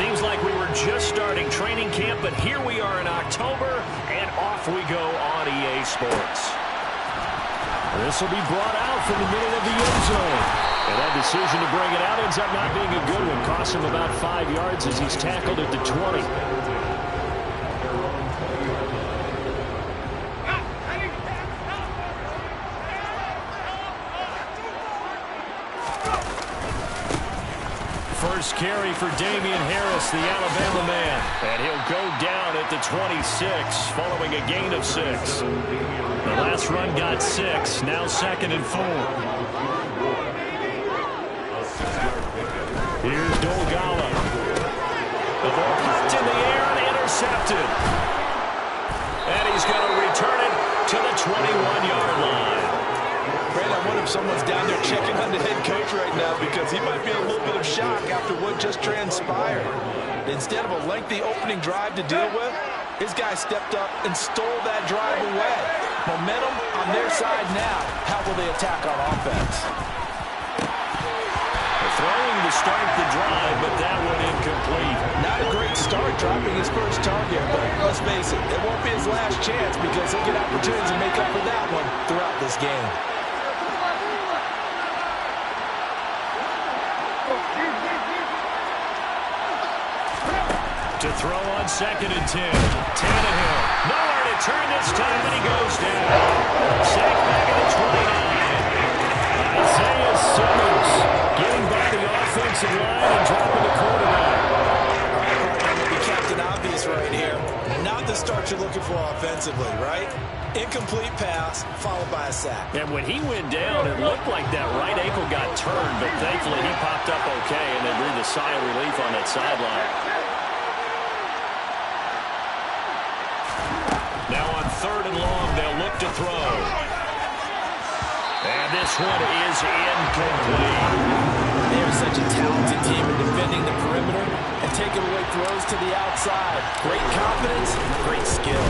Seems like we were just starting training camp, but here we are in October, and off we go on EA Sports. This will be brought out from the middle of the end zone. And that decision to bring it out ends up not being a good one. Costs him about 5 yards as he's tackled at the 20. First carry for Damian Harris, the Alabama man. And he'll go down at the 26 following a gain of 6. The last run got 6, now 2nd and 4. Here's Dolgala. The ball popped in the air and intercepted. And he's going to return it to the 21-yard line. Brad, I wonder if someone's down there checking on the head coach right now because he might be in a little bit of shock after what just transpired. Instead of a lengthy opening drive to deal with, his guy stepped up and stole that drive away. Momentum on their side now. How will they attack on offense? Throwing to start the drive, but that one incomplete. Not a great start dropping his first target, but let's face it, it won't be his last chance because he'll get opportunities to make up for that one throughout this game. To throw on 2nd and 10. Tannehill. Nowhere to turn this time, and he goes down. Sacked back at the 29. Isaiah Simmons getting by the offensive line and dropping the quarterback. I'm going to be Captain Obvious right here. Not the start you're looking for offensively, right? Incomplete pass, followed by a sack. And when he went down, it looked like that right ankle got turned, but thankfully he popped up okay and then breathed a sigh of relief on that sideline. Now on 3rd and long, they'll look to throw. And this one is incomplete. They are such a talented team in defending the perimeter and taking away throws to the outside. Great confidence, great skill.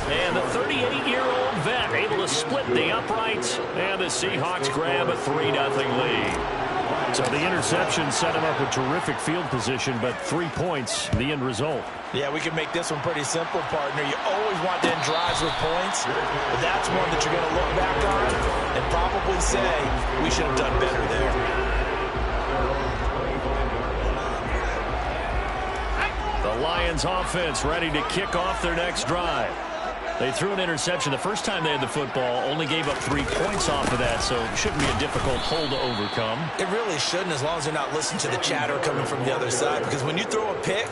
And the 38-year-old vet able to split the uprights, and the Seahawks grab a 3-0 lead. So the interception set him up with terrific field position, but 3 points, the end result. Yeah, we can make this one pretty simple, partner. You always want to end drives with points, but that's one that you're going to look back on and probably say, we should have done better there. The Lions offense ready to kick off their next drive. They threw an interception the first time they had the football, only gave up 3 points off of that, so it shouldn't be a difficult hole to overcome. It really shouldn't, as long as they're not listening to the chatter coming from the other side, because when you throw a pick,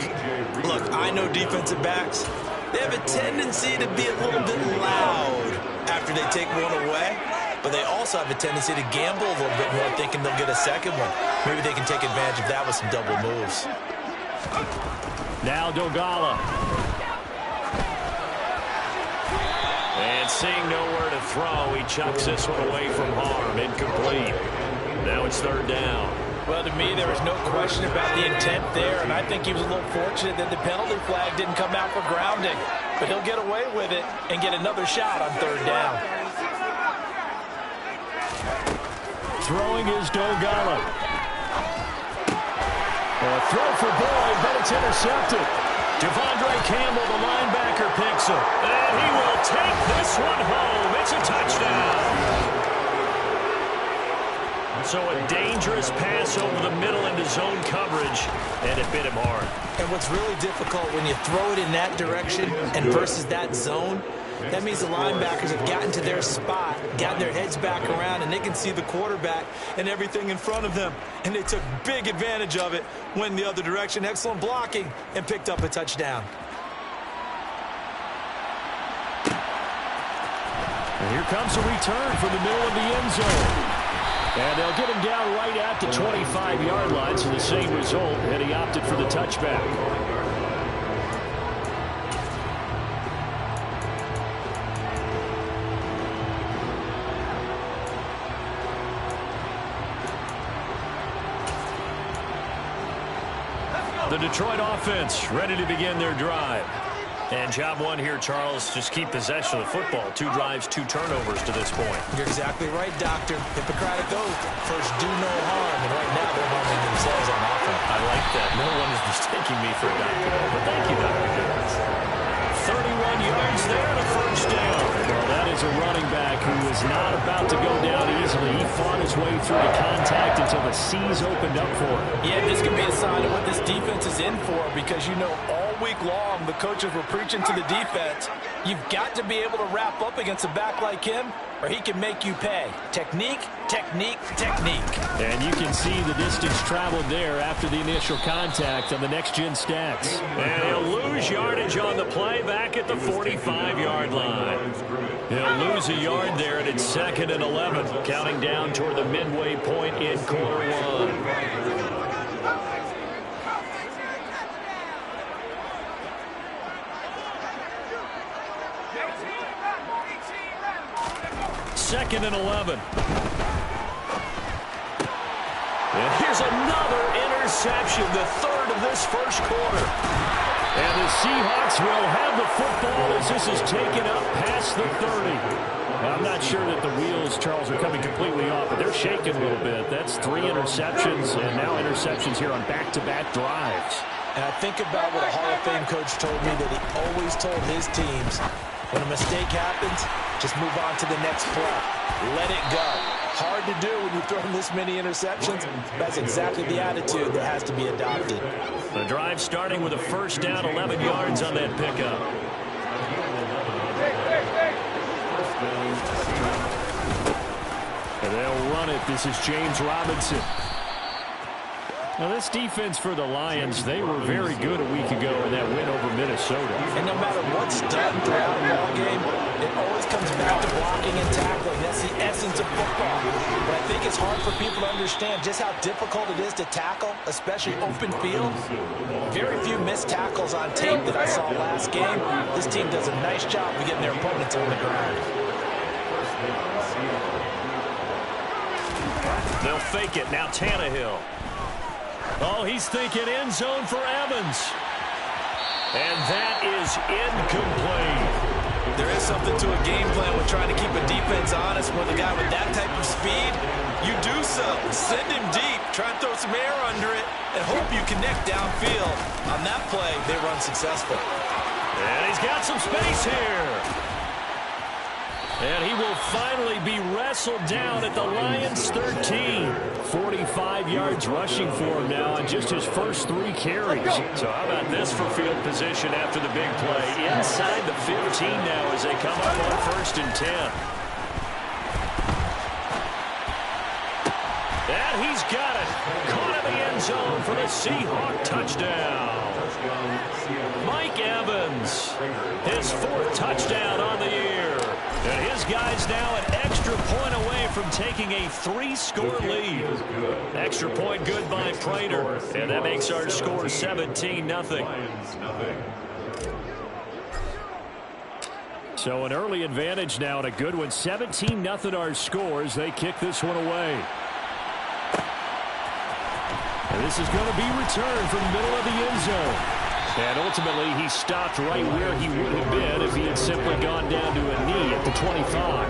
look, I know defensive backs, they have a tendency to be a little bit loud after they take one away, but they also have a tendency to gamble a little bit more, thinking they'll get a second one. Maybe they can take advantage of that with some double moves. Now Dolgala. And seeing nowhere to throw, he chucks this one away from harm. Incomplete. Now it's 3rd down. Well, to me, there was no question about the intent there, and I think he was a little fortunate that the penalty flag didn't come out for grounding. But he'll get away with it and get another shot on 3rd down. Throwing is Dolgala. A throw for Boyd, but it's intercepted. Devondre Campbell, the linebacker, picks it. And he will take this one home. It's a touchdown. So a dangerous pass over the middle into zone coverage, and it bit him hard. And what's really difficult when you throw it in that direction and versus that zone, that means the linebackers have gotten to their spot, gotten their heads back around, and they can see the quarterback and everything in front of them. And they took big advantage of it, went in the other direction, excellent blocking, and picked up a touchdown. And here comes a return from the middle of the end zone. And they'll get him down right at the 25-yard line, so the same result, and he opted for the touchback. The Detroit offense ready to begin their drive. And job one here, Charles, just keep possession of the football. 2 drives, 2 turnovers to this point. You're exactly right, Doctor. Hippocratic oath. First, do no harm. And right now, they're harming themselves on offense. I like that. No one is mistaking me for a doctor, but thank you, Dr. Jones. 31 yards there and a first down. Well, that is a running back who is not about to go down easily. He fought his way through the contact until the C's opened up for him. Yeah, this could be a sign of what this defense is in for, because you know all week long the coaches were preaching to the defense, you've got to be able to wrap up against a back like him or he can make you pay. Technique, technique, technique. And you can see the distance traveled there after the initial contact on the next-gen stats. And he'll lose yardage on the play back at the 45-yard line. He'll lose a yard there, and it's 2nd and 11, counting down toward the midway point in quarter one. Second and 11. And here's another interception, the 3rd of this first quarter. And the Seahawks will have the football as this is taken up past the 30. Now, I'm not sure that the wheels, Charles, are coming completely off, but they're shaking a little bit. That's 3 interceptions, and now interceptions here on back-to-back drives. And I think about what a Hall of Fame coach told me that he always told his teams, when a mistake happens, just move on to the next play. Let it go. Hard to do when you've thrown this many interceptions. That's exactly the attitude that has to be adopted. The drive starting with a first down, 11 yards on that pickup. And they'll run it. This is James Robinson. Now, this defense for the Lions, they were very good a week ago in that win over Minnesota. And no matter what's done throughout the ball game, it always comes back to blocking and tackling. That's the essence of football. But I think it's hard for people to understand just how difficult it is to tackle, especially open field. Very few missed tackles on tape that I saw last game. This team does a nice job of getting their opponents on the ground. They'll fake it. Now Tannehill. Oh, he's thinking end zone for Evans. And that is incomplete. There is something to a game plan with trying to keep a defense honest with a guy with that type of speed. You do so. Send him deep. Try and throw some air under it and hope you connect downfield. On that play, they run successful. And he's got some space here. And he will finally be wrestled down at the Lions' 13. 45 yards rushing for him now on just his first 3 carries. So how about this for field position after the big play? Inside the 15 now as they come up on 1st and 10. And he's got it. Caught in the end zone for the Seahawk touchdown. Mike Evans, his 4th touchdown on the year. And his guys now an extra point away from taking a 3-score lead. Extra point good by Prater. And that makes our score 17-0. So an early advantage now and a good one. 17-0 our scores. They kick this one away. And this is going to be returned from the middle of the end zone. And ultimately, he stopped right where he would have been if he had simply gone down to a knee at the 25.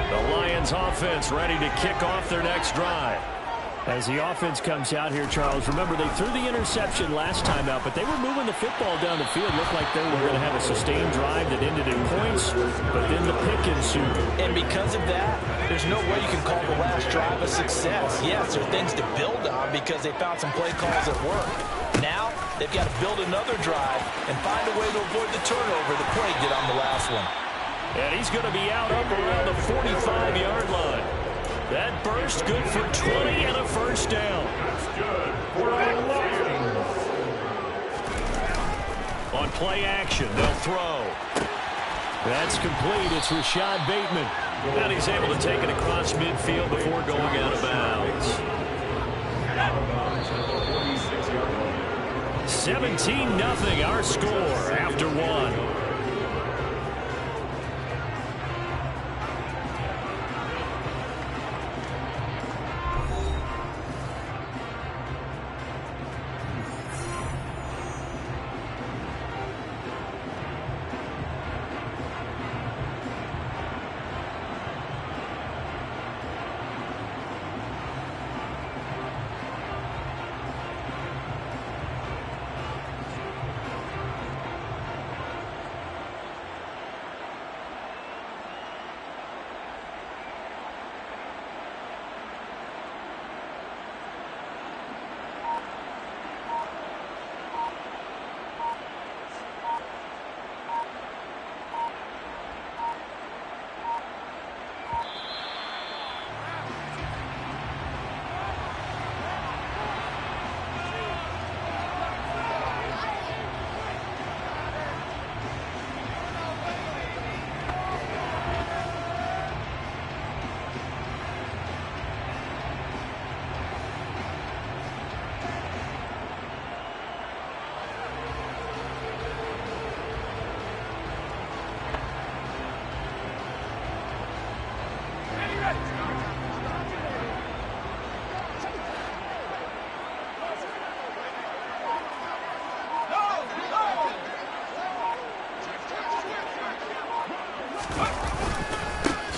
The Lions offense ready to kick off their next drive. As the offense comes out here, Charles, remember they threw the interception last time out, but they were moving the football down the field. Looked like they were going to have a sustained drive that ended in points, but then the pick ensued. And because of that, there's no way you can call the last drive a success. Yes, there are things to build on because they found some play calls that work. Now, they've got to build another drive and find a way to avoid the turnover the play did on the last one. And he's going to be out up around the 45-yard line. That burst good for 20 and a first down. On play action, they'll throw. That's complete. It's Rashad Bateman. And he's able to take it across midfield before going out of bounds. 17-0 our score after 1.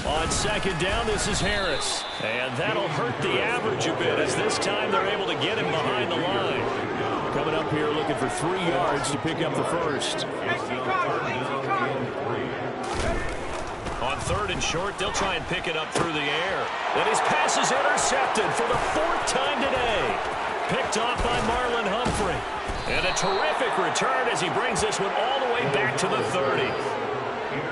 On second down, this is Harris. And that'll hurt the average a bit as this time they're able to get him behind the line. Coming up here looking for 3 yards to pick up the first. On third and short, they'll try and pick it up through the air. And his pass is intercepted for the 4th time today. Picked off by Marlon Humphrey. And a terrific return as he brings this one all the way back to the 30.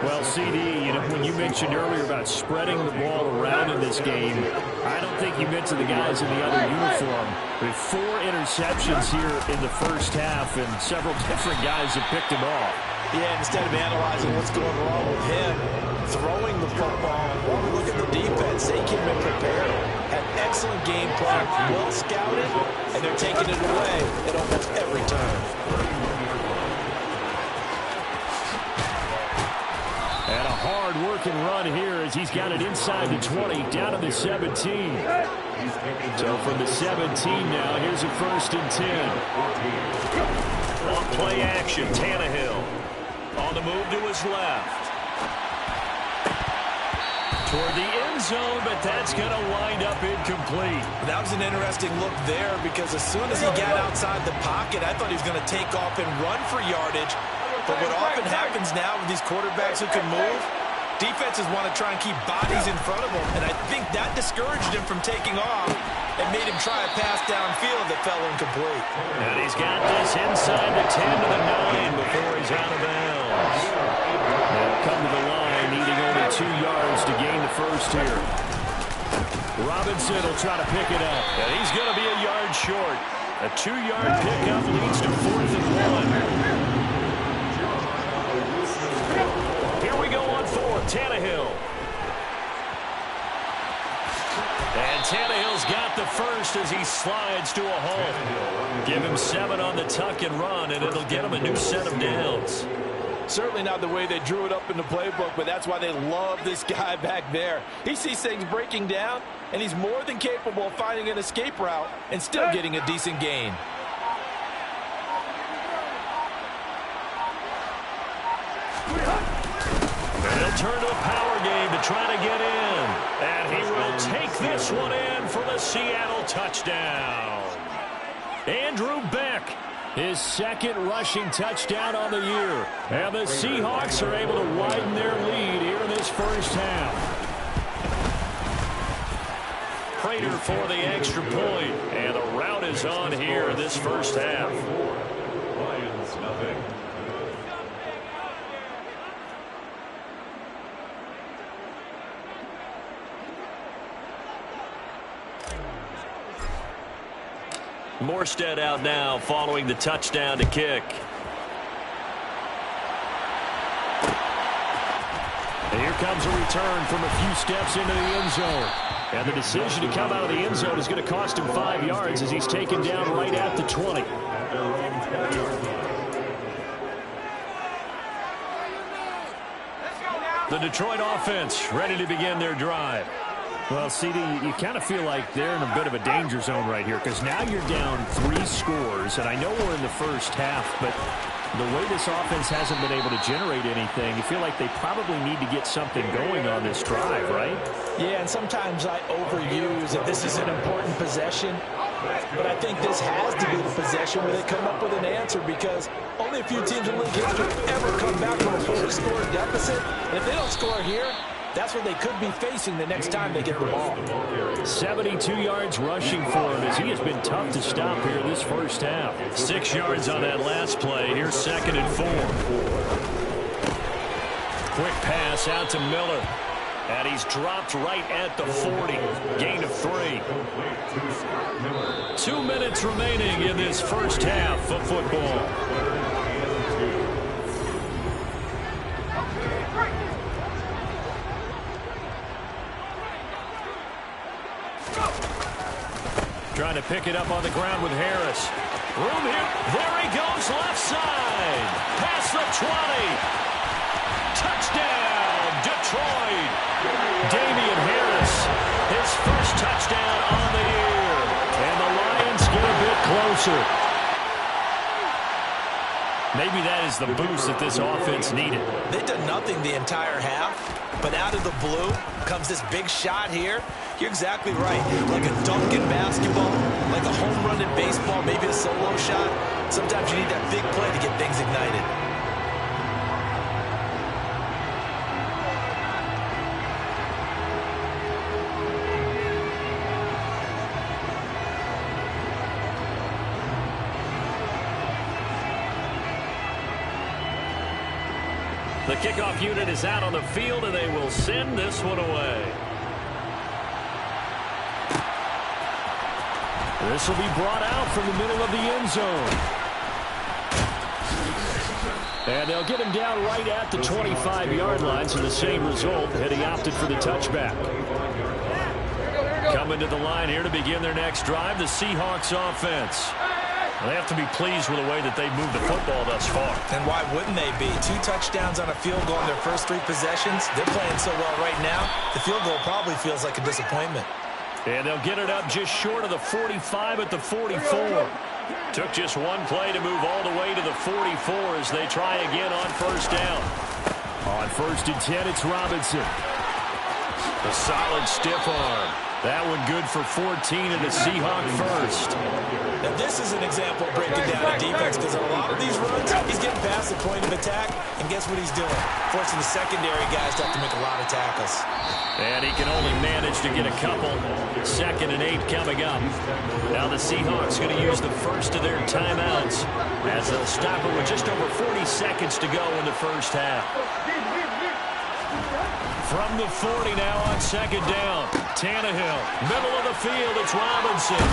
Well, CD, when you mentioned earlier about spreading the ball around in this game, I don't think you meant to the guys in the other uniform. With 4 interceptions here in the first half, and several different guys have picked him off. Yeah, instead of analyzing what's going wrong with him, throwing the football, or look at the defense. They came in prepared, had excellent game plan, well scouted, and they're taking it away at almost every turn. And a hard-working run here as he's got it inside the 20, down to the 17. So from the 17 now, here's a 1st and 10. On play action, Tannehill. On the move to his left. Toward the end zone, but that's going to wind up incomplete. That was an interesting look there because as soon as he got outside the pocket, I thought he was going to take off and run for yardage. But what often happens now with these quarterbacks who can move, defenses want to try and keep bodies in front of them. And I think that discouraged him from taking off and made him try a pass downfield that fell incomplete. And he's got this inside the 10 to the 9 before he's out of bounds. They'll come to the line, needing only 2 yards to gain the first here. Robinson will try to pick it up. And he's going to be a yard short. A 2-yard pickup leads to 4th and 1. Here we go on 4th, Tannehill. And Tannehill's got the first as he slides to a halt. Give him 7 on the tuck and run, and it'll get him a new set of downs. Certainly not the way they drew it up in the playbook, but that's why they love this guy back there. He sees things breaking down, and he's more than capable of finding an escape route and still getting a decent gain. And he'll turn to a power game to try to get in. And he will take this one in for the Seattle touchdown. Andrew Beck, his 2nd rushing touchdown on the year. And the Seahawks are able to widen their lead here in this first half. Prater for the extra point. And the route is on here in this first half. Lions nothing. Morstead out now following the touchdown to kick. And here comes a return from a few steps into the end zone. And the decision to come out of the end zone is going to cost him 5 yards as he's taken down right at the 20. The Detroit offense ready to begin their drive. Well, CD, you kind of feel like they're in a bit of a danger zone right here because now you're down 3 scores, and I know we're in the first half, but the way this offense hasn't been able to generate anything, you feel like they probably need to get something going on this drive, right? Yeah, and sometimes I overuse that this is an important possession, but I think this has to be the possession where they come up with an answer because only a few teams in league history ever come back from a 4-score deficit, and if they don't score here, that's what they could be facing the next time they get the ball. 72 yards rushing for him as he has been tough to stop here this first half. 6 yards on that last play. Here's 2nd and 4. Quick pass out to Miller. And he's dropped right at the 40. Gain of 3. 2 minutes remaining in this first half of football. Trying to pick it up on the ground with Harris. Room here. There he goes, left side. Past the 20. Touchdown, Detroit. Damian Harris Robinson. Maybe that is the boost that this offense needed. They've done nothing the entire half, but out of the blue comes this big shot here. You're exactly right. Like a dunk in basketball, like a home run in baseball, maybe a solo shot. Sometimes you need that big play to get things ignited. The kickoff unit is out on the field, and they will send this one away. This will be brought out from the middle of the end zone. And they'll get him down right at the 25-yard line, so the same result had he opted for the touchback. Coming to the line here to begin their next drive, the Seahawks offense. Well, they have to be pleased with the way that they've moved the football thus far. And why wouldn't they be? 2 touchdowns on a field goal in their first 3 possessions. They're playing so well right now, the field goal probably feels like a disappointment. And they'll get it up just short of the 45 at the 44. Took just one play to move all the way to the 44 as they try again on first down. On 1st and 10, it's Robinson. A solid stiff arm. That one good for 14 and a Seahawk first. Now this is an example of breaking down a defense, because on a lot of these runs, he's getting past the point of attack, and guess what he's doing? Forcing the secondary guys to have to make a lot of tackles. And he can only manage to get a couple. 2nd and 8 coming up. Now the Seahawks going to use the first of their timeouts as they'll stop it with just over 40 seconds to go in the first half. From the 40 now on 2nd down. Tannehill, middle of the field, it's Robinson.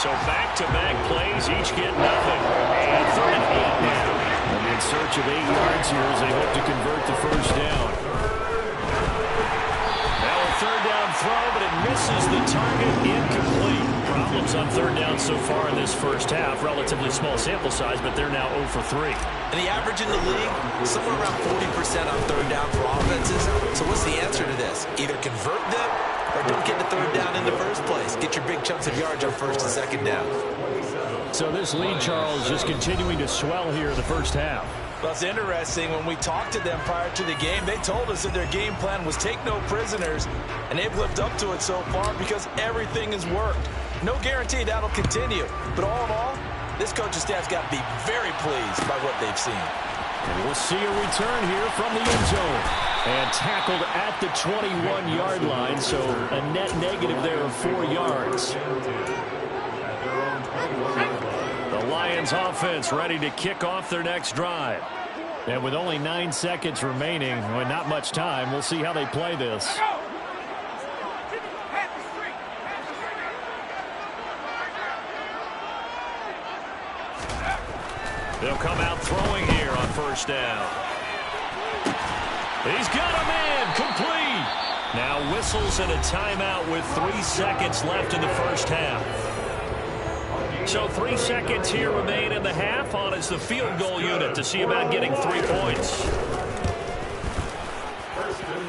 So back-to-back plays, each get nothing. And 3rd and 8 now. And in search of 8 yards here as they hope to convert the first down. Now a 3rd down throw, but it misses the target, incomplete. Problems on 3rd down so far in this first half. Relatively small sample size, but they're now 0 for 3. And the average in the league, somewhere around 40% on 3rd down for offenses. So what's the answer to this? Either convert them or don't get the 3rd down in the first place. Get your big chunks of yards on 1st and 2nd down. So this lead, Charles, just continuing to swell here in the first half. Well, it's interesting. When we talked to them prior to the game, they told us that their game plan was take no prisoners, and they've lived up to it so far because everything has worked. No guarantee that'll continue, but all in all, this coaching staff's got to be very pleased by what they've seen. And we'll see a return here from the end zone. And tackled at the 21-yard line, so a net negative there of 4 yards. The Lions offense ready to kick off their next drive. And with only 9 seconds remaining, well, not much time, we'll see how they play this. They'll come out throwing here on first down. He's got a man, complete. Now whistles and a timeout with 3 seconds left in the first half. So 3 seconds here remain in the half. On is the field goal unit to see about getting 3 points.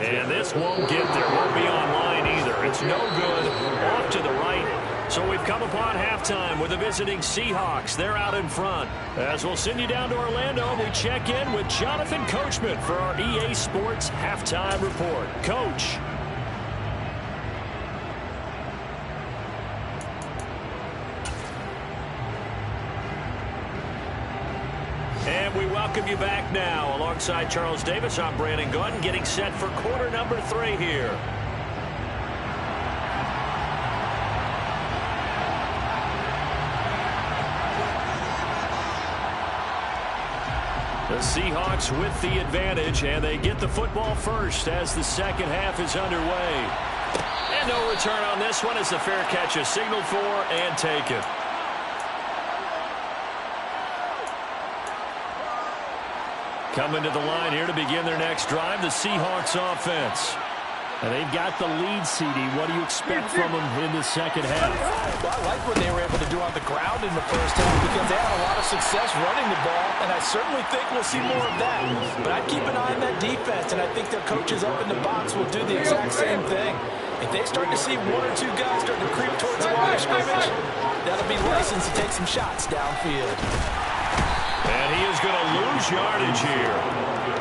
And this won't get there. Won't be online either. It's no good. Off to the right. So we've come upon halftime with the visiting Seahawks. They're out in front. As we'll send you down to Orlando, we check in with Jonathan Coachman for our EA Sports Halftime Report. Coach. And we welcome you back now. Alongside Charles Davis, I'm Brandon Gaudin, getting set for quarter number 3 here. The Seahawks with the advantage, and they get the football first as the second half is underway. And no return on this one as the fair catch is signaled for and taken. Coming to the line here to begin their next drive, the Seahawks offense. And they've got the lead, CD. What do you expect from them in the second half? Well, I like what they were able to do on the ground in the first half because they had a lot of success running the ball, and I certainly think we'll see more of that. But I'd keep an eye on that defense, and I think their coaches up in the box will do the exact same thing. If they start to see one or two guys starting to creep towards the line of scrimmage, that'll be license to take some shots downfield. And he is going to lose yardage here.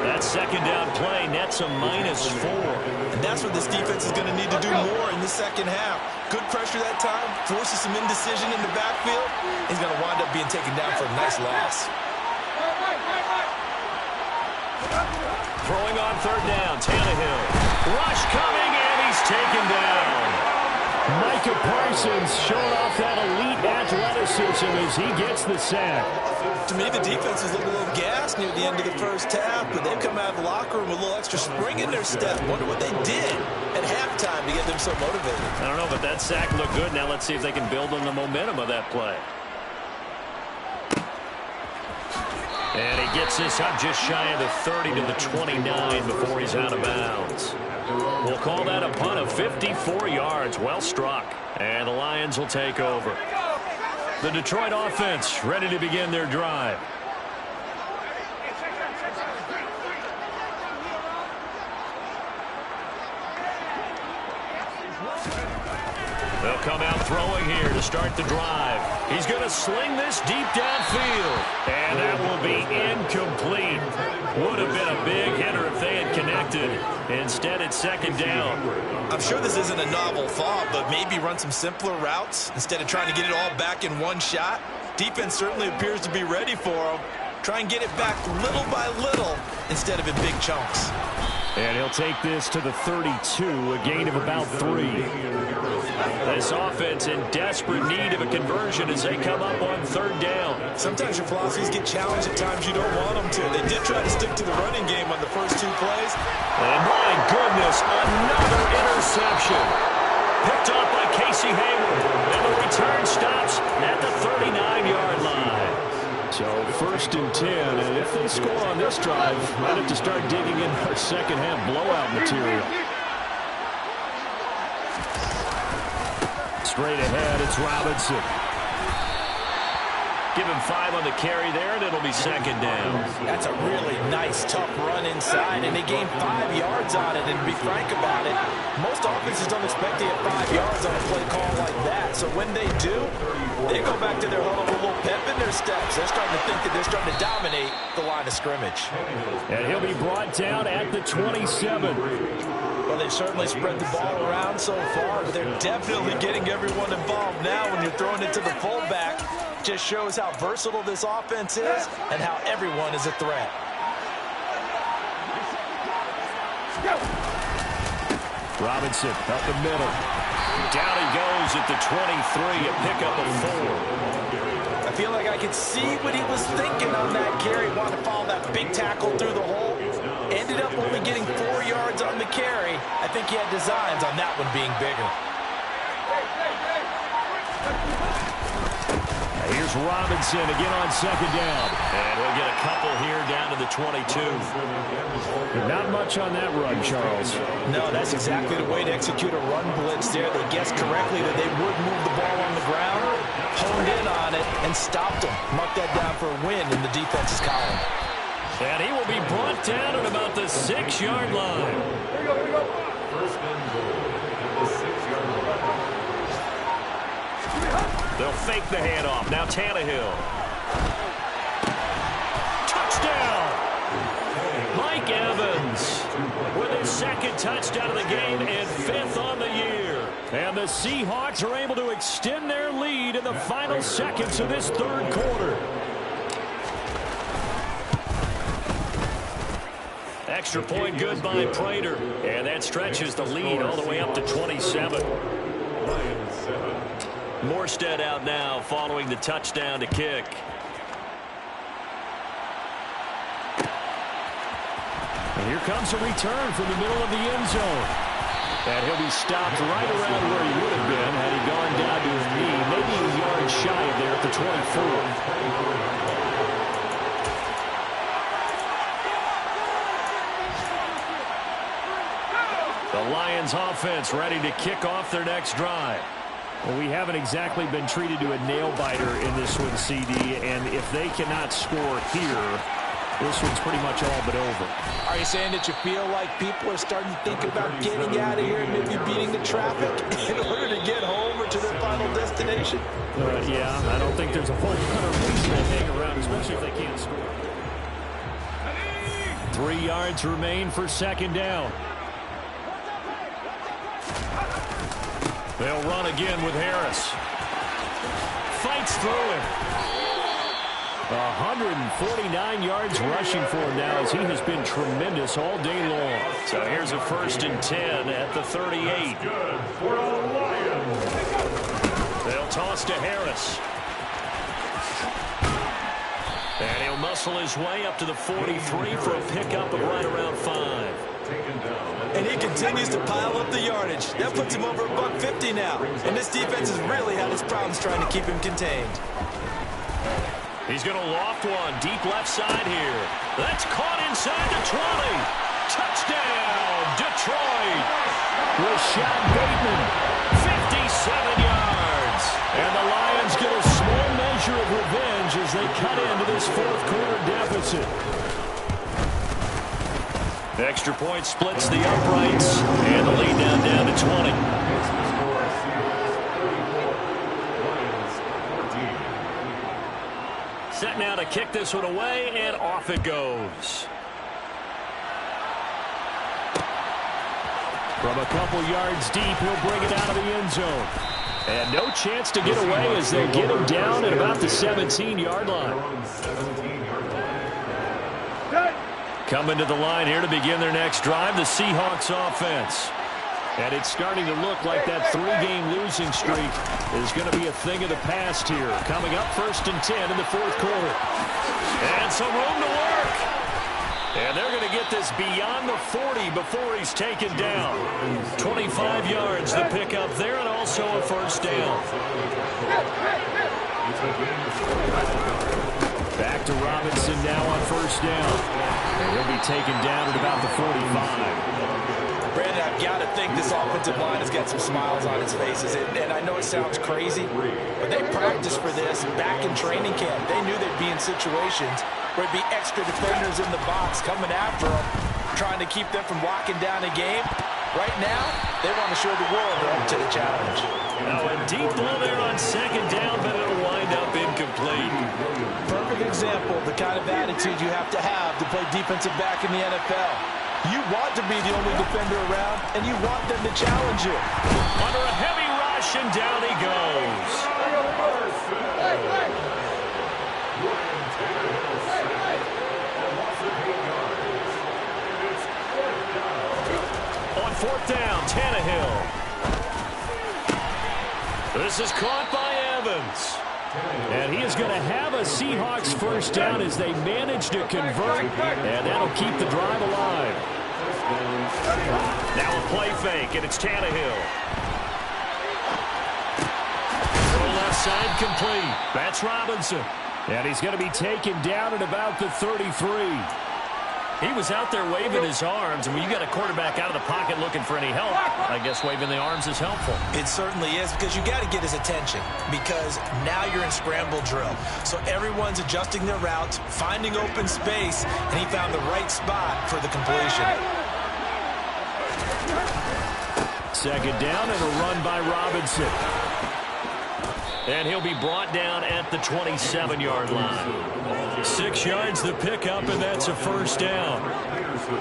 That second down play nets a -4. And that's what this defense is going to need to do more in the second half. Good pressure that time, forces some indecision in the backfield. He's going to wind up being taken down for a nice loss. Throwing on third down, Tannehill. Rush coming, and he's taken down. Micah Parsons showing off that elite athleticism as he gets the sack. To me, the defense was looking a little gassed near the end of the first half, but they've come out of the locker room with a little extra spring in their step. Wonder what they did at halftime to get them so motivated. I don't know, but that sack looked good. Now let's see if they can build on the momentum of that play. And he gets this up just shy of the 30 to the 29 before he's out of bounds. We'll call that a punt of 54 yards. Well struck. And the Lions will take over. The Detroit offense ready to begin their drive. They'll come out throwing here to start the drive. He's going to sling this deep downfield. And that will be incomplete. Would have been a big hitter if they had connected. Instead, it's second down. I'm sure this isn't a novel thought, but maybe run some simpler routes instead of trying to get it all back in one shot. Defense certainly appears to be ready for them. Try and get it back little by little instead of in big chunks. And he'll take this to the 32, a gain of about 3. This offense in desperate need of a conversion as they come up on third down. Sometimes your philosophies get challenged at times you don't want them to. They did try to stick to the running game on the first 2 plays. And my goodness, another interception. Picked off by Casey Hayward. And the return stops at the 39-yard line. So first and 10, and if they score on this drive, might have to start digging in our second half blowout material. Straight ahead, it's Robinson. Give him 5 on the carry there, and it'll be second down. That's a really nice, tough run inside, and they gained 5 yards on it. And to be frank about it, most offenses don't expect to get 5 yards on a play call like that. So when they do, they go back to their huddle with a little pep in their steps. They're starting to think that they're starting to dominate the line of scrimmage. And he'll be brought down at the 27. Well, they've certainly spread the ball around so far, but they're definitely getting everyone involved now when you're throwing it to the fullback. Just shows how versatile this offense is and how everyone is a threat. Robinson up the middle. Down he goes at the 23, a pickup of 4. I feel like I could see what he was thinking on that carry. Wanted to follow that big tackle through the hole. Ended up only getting 4 yards on the carry. I think he had designs on that one being bigger. Here's Robinson again on second down. And he'll get a couple here down to the 22. Not much on that run, Charles. No, that's exactly the way to execute a run blitz there. They guessed correctly that they would move the ball on the ground, honed in on it, and stopped them. Mark that down for a win in the defense's column. And he will be brought down at about the 6-yard line. Here we go. First and goal at the 6-yard line. They'll fake the handoff. Now Tannehill. Touchdown! Mike Evans with his second touchdown of the game and 5th on the year. And the Seahawks are able to extend their lead in the final seconds of this third quarter. Extra point good by Prater. And that stretches the lead all the way up to 27. Lions 7. Morstead out now following the touchdown to kick. And here comes a return from the middle of the end zone. And he'll be stopped right around where he would have been had he gone down to his knee, maybe a yard shy of there at the 24. The Lions offense ready to kick off their next drive. Well, we haven't exactly been treated to a nail-biter in this one, CD, and if they cannot score here, this one's pretty much all but over. Are you saying that you feel like people are starting to think about getting out of here and maybe beating the traffic in order to get home or to their final destination? Yeah, I don't think there's a whole lot of reason to hang around, especially if they can't score. 3 yards remain for second down. They'll run again with Harris. Fights through him. 149 yards rushing for him now as he has been tremendous all day long. So here's a 1st and 10 at the 38. They'll toss to Harris. And he'll muscle his way up to the 43 for a pickup of right around 5. And he continues to pile up the yardage. That puts him over $150 now. And this defense has really had its problems trying to keep him contained. He's going to loft one deep left side here. That's caught inside the 20. Touchdown, Detroit. Rashad Bateman, 57 yards. And the Lions get a small measure of revenge as they cut into this 4th quarter deficit. Extra point splits the uprights, and the lead down to 20. Set now to kick this one away, and off it goes. From a couple yards deep, he'll bring it out of the end zone. And no chance to get away as they get him down at about the 17-yard line. Coming to the line here to begin their next drive, the Seahawks offense. And it's starting to look like that 3-game losing streak is going to be a thing of the past here. Coming up 1st and 10 in the 4th quarter. And some room to work. And they're going to get this beyond the 40 before he's taken down. 25 yards the pickup there, and also a 1st down. Back to Robinson now on 1st down. And he'll be taken down at about the 45. Brandon, I've got to think this offensive line has got some smiles on its faces. And I know it sounds crazy, but they practiced for this back in training camp. They knew they'd be in situations where it'd be extra defenders in the box coming after them, trying to keep them from locking down a game. Right now, they want to show the world they're up to the challenge. Now a deep blow there on 2nd down, but it'll wind up incomplete. Perfect example of the kind of attitude you have to play defensive back in the NFL. You want to be the only defender around, and you want them to challenge you. Under a heavy rush, and down he goes. On 4th down, Tannehill. This is caught by Evans. And he is going to have a Seahawks 1st down as they manage to convert, and that'll keep the drive alive. Now a play fake, and it's Tannehill. Throw left side complete. That's Robinson. And he's going to be taken down at about the 33. He was out there waving his arms, and when you got a quarterback out of the pocket looking for any help, I guess waving the arms is helpful. It certainly is, because you got to get his attention, because now you're in scramble drill. So everyone's adjusting their routes, finding open space, and he found the right spot for the completion. 2nd down and a run by Robinson. And he'll be brought down at the 27-yard line. 6 yards the pickup, and that's a 1st down.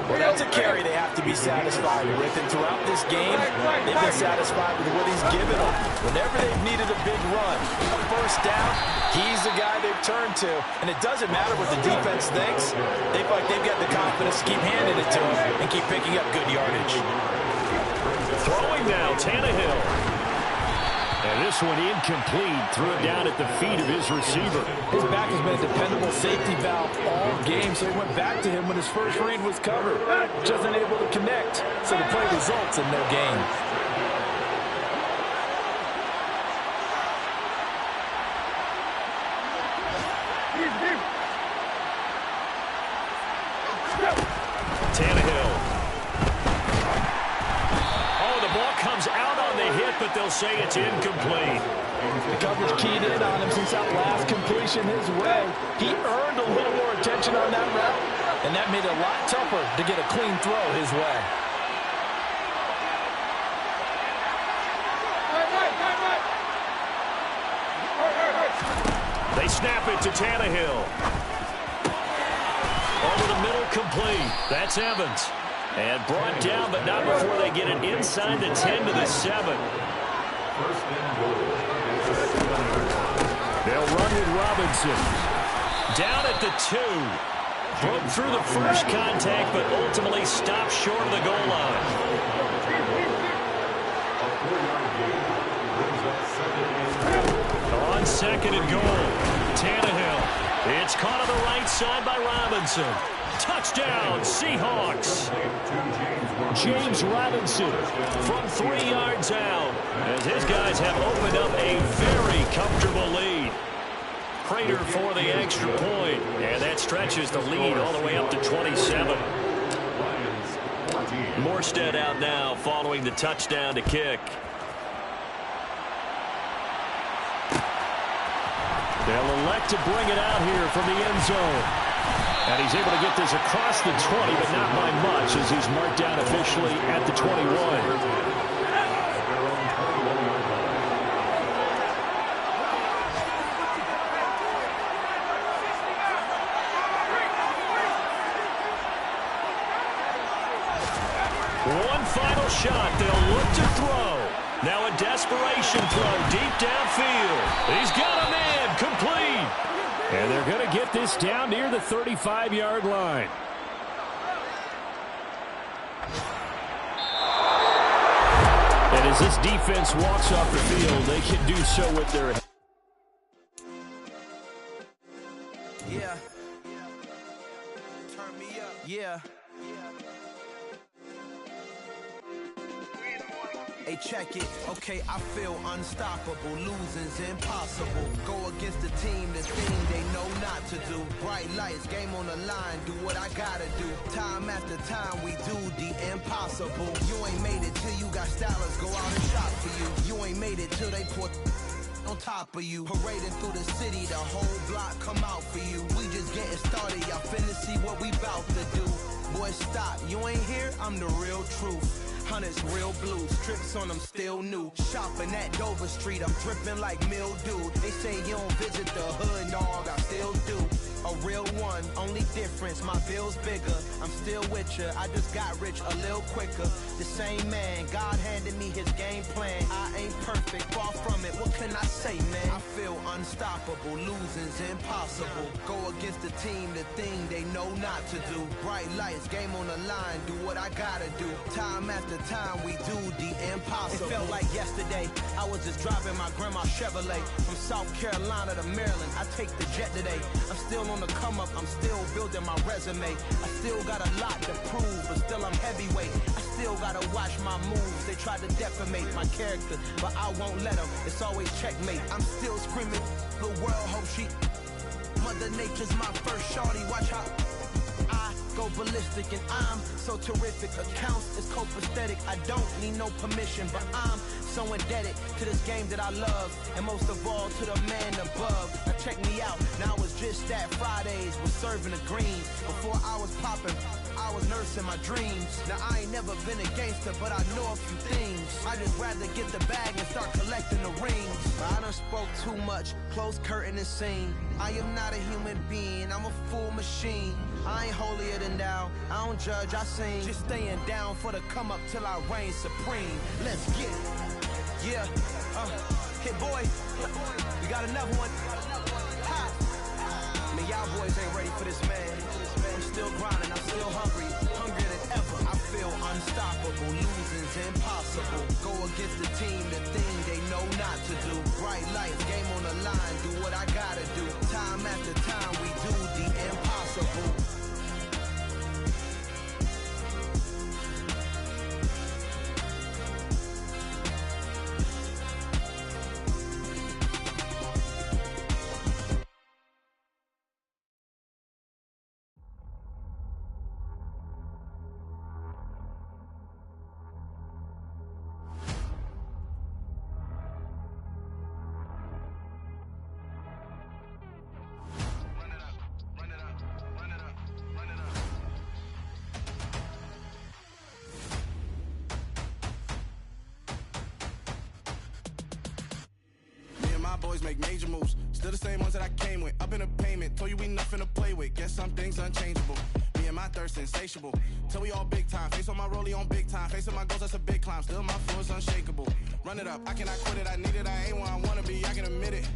Well, that's a carry they have to be satisfied with. And throughout this game, they've been satisfied with what he's given them. Whenever they've needed a big run, a 1st down, he's the guy they've turned to. And it doesn't matter what the defense thinks. They feel like they've got the confidence to keep handing it to him and keep picking up good yardage. Throwing now, Tannehill. And this one incomplete. Threw it down at the feet of his receiver. His back has been a dependable safety valve all game, so he went back to him when his first read was covered. Just unable to connect, so the play results in no gain. Tannehill. Oh, the ball comes out on the hit, but they'll say it's incomplete. The coverage keyed in on him since that last completion his way. He earned a little more attention on that route, and that made it a lot tougher to get a clean throw his way. They snap it to Tannehill. Over the middle, complete. That's Evans. And brought down, but not before they get it inside the 10 to the 7. They'll run with Robinson. Down at the 2. Broke through the first contact, but ultimately stopped short of the goal line. On second and goal, Tannehill. It's caught on the right side by Robinson. Touchdown, Seahawks. James Robinson from 3 yards out, as his guys have opened up a very comfortable lead. Prater for the extra point, and that stretches the lead all the way up to 27. Morstead out now following the touchdown to kick. They'll elect to bring it out here from the end zone. And he's able to get this across the 20, but not by much, as he's marked down officially at the 21. One final shot. They'll look to throw. Now a desperation throw deep downfield. He's got a man complete. And they're going to get this down near the 35-yard line. And as this defense walks off the field, they can do so with their... Yeah. Turn me up. Yeah. Hey, check it. Okay, I feel unstoppable. Losing's impossible. Go against the team, the thing they know not to do. Bright lights, game on the line. Do what I gotta do. Time after time, we do the impossible. You ain't made it till you got stylers. Go out and shop for you. You ain't made it till they put on top of you. Parading through the city, the whole block come out for you. We just getting started. Y'all finna see what we bout to do. Boy, stop. You ain't here? I'm the real truth. Hunters, real blue, strips on them still new. Shopping at Dover Street, I'm dripping like mildew. They say you don't visit the hood, dog, I still do. A real one, only difference, my bill's bigger. I'm still with ya, I just got rich a little quicker. The same man, God handed me his game plan. I ain't perfect, far from it, what can I say, man? I feel unstoppable, losing's impossible. Go against the team, the thing they know not to do. Bright lights, game on the line, do what I gotta do. Time after time, we do the impossible. It felt like yesterday, I was just driving my grandma's Chevrolet. From South Carolina to Maryland, I take the jet today. I'm still on the come up, I'm still building my resume. I still got a lot to prove, but still I'm heavyweight. I still gotta watch my moves. They try to defamate my character, but I won't let them. It's always checkmate. I'm still screaming, the world hope she... Mother Nature's my first shorty, watch how I go ballistic, and I'm so terrific. Accounts is copacetic, I don't need no permission, but I'm so indebted to this game that I love, and most of all to the man above. Now check me out, now it's just that Fridays was serving the greens. Before I was popping, I was nursing my dreams. Now I ain't never been a gangster, but I know a few things. I just rather get the bag and start collecting the rings. I done spoke too much, close curtain and scene. I am not a human being, I'm a full machine. I ain't holier than thou, I don't judge, I sing. Just staying down for the come up till I reign supreme. Let's get it. Yeah, hey boy, we got another one. Ha. Man, y'all boys ain't ready for this, man. I'm still grinding, I'm still hungry, hungrier than ever. I feel unstoppable, losing's impossible. Go against the team, the thing they know not to do. Bright lights, game on the line, do what I gotta do. Time after time, we do the impossible. my boys make major moves. Still the same ones that I came with. Up in the payment, told you we nothing to play with. Guess some things unchangeable. Me and my thirst insatiable. Till we all big time. Face on my rollie on big time. Facing my goals, that's a big climb. Still my flow is unshakable. Run it up, I cannot quit it. I need it, I ain't where I wanna be, I can admit it.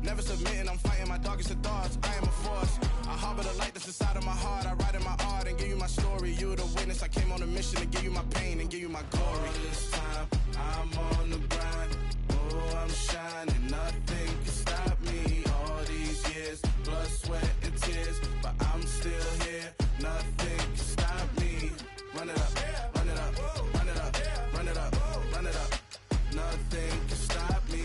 Never submitting, I'm fighting my darkest of thoughts. I am a force. I harbor the light that's inside of my heart. I write in my art and give you my story. You the witness. I came on a mission to give you my pain and give you my glory. All this time, I'm on the grind. Oh, I'm shining. Nothing can stop me. All these years, blood, sweat, and tears. But I'm still here. Nothing can stop me. Run it up, run it up, run it up, run it up, run it up. Nothing can stop me.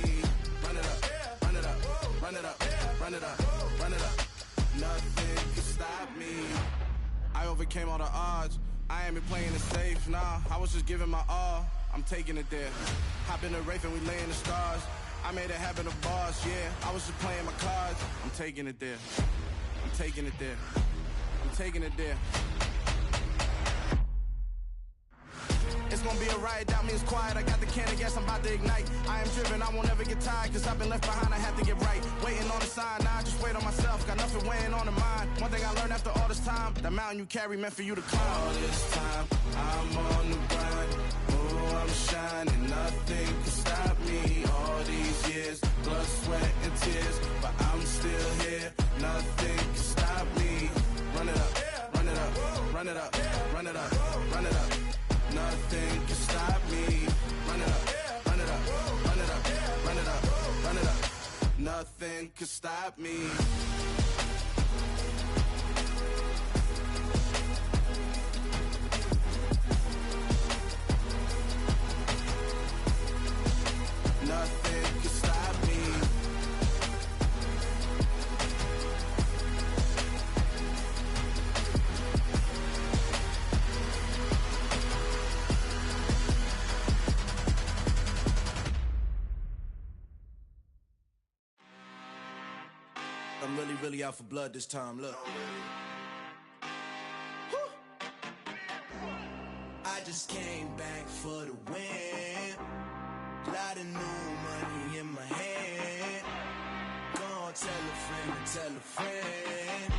Run it up, run it up, run it up, run it up, run it up. Nothing can stop me. I overcame all the odds. I ain't been playing it safe, nah. I was just giving my all. I'm taking it there. Hop in the Wraith and we lay in the stars. I made it happen, a boss, yeah. I was just playing my cards. I'm taking it there. I'm taking it there. I'm taking it there. It's gonna be a riot, doubt me it's quiet. I got the can of gas, I'm about to ignite. I am driven, I won't ever get tired. Cause I've been left behind, I have to get right. Waiting on the sign, now I just wait on myself. Got nothing weighing on the mind. One thing I learned after all this time, the mountain you carry meant for you to climb. All this time, I'm on the grind. Oh, I'm shining, nothing can stop me. All these years, blood, sweat, and tears. But I'm still here, nothing can stop me. Run it up, run it up, run it up, run it up, run it up. Nothing can stop me. Run it up, run it up, run it up, run it up, run it up. Nothing can stop me. Nothing can stop me. I'm really out for blood this time, look. Woo. I just came back for the win. Lot of new money in my hand. Gonna tell a friend and tell a friend.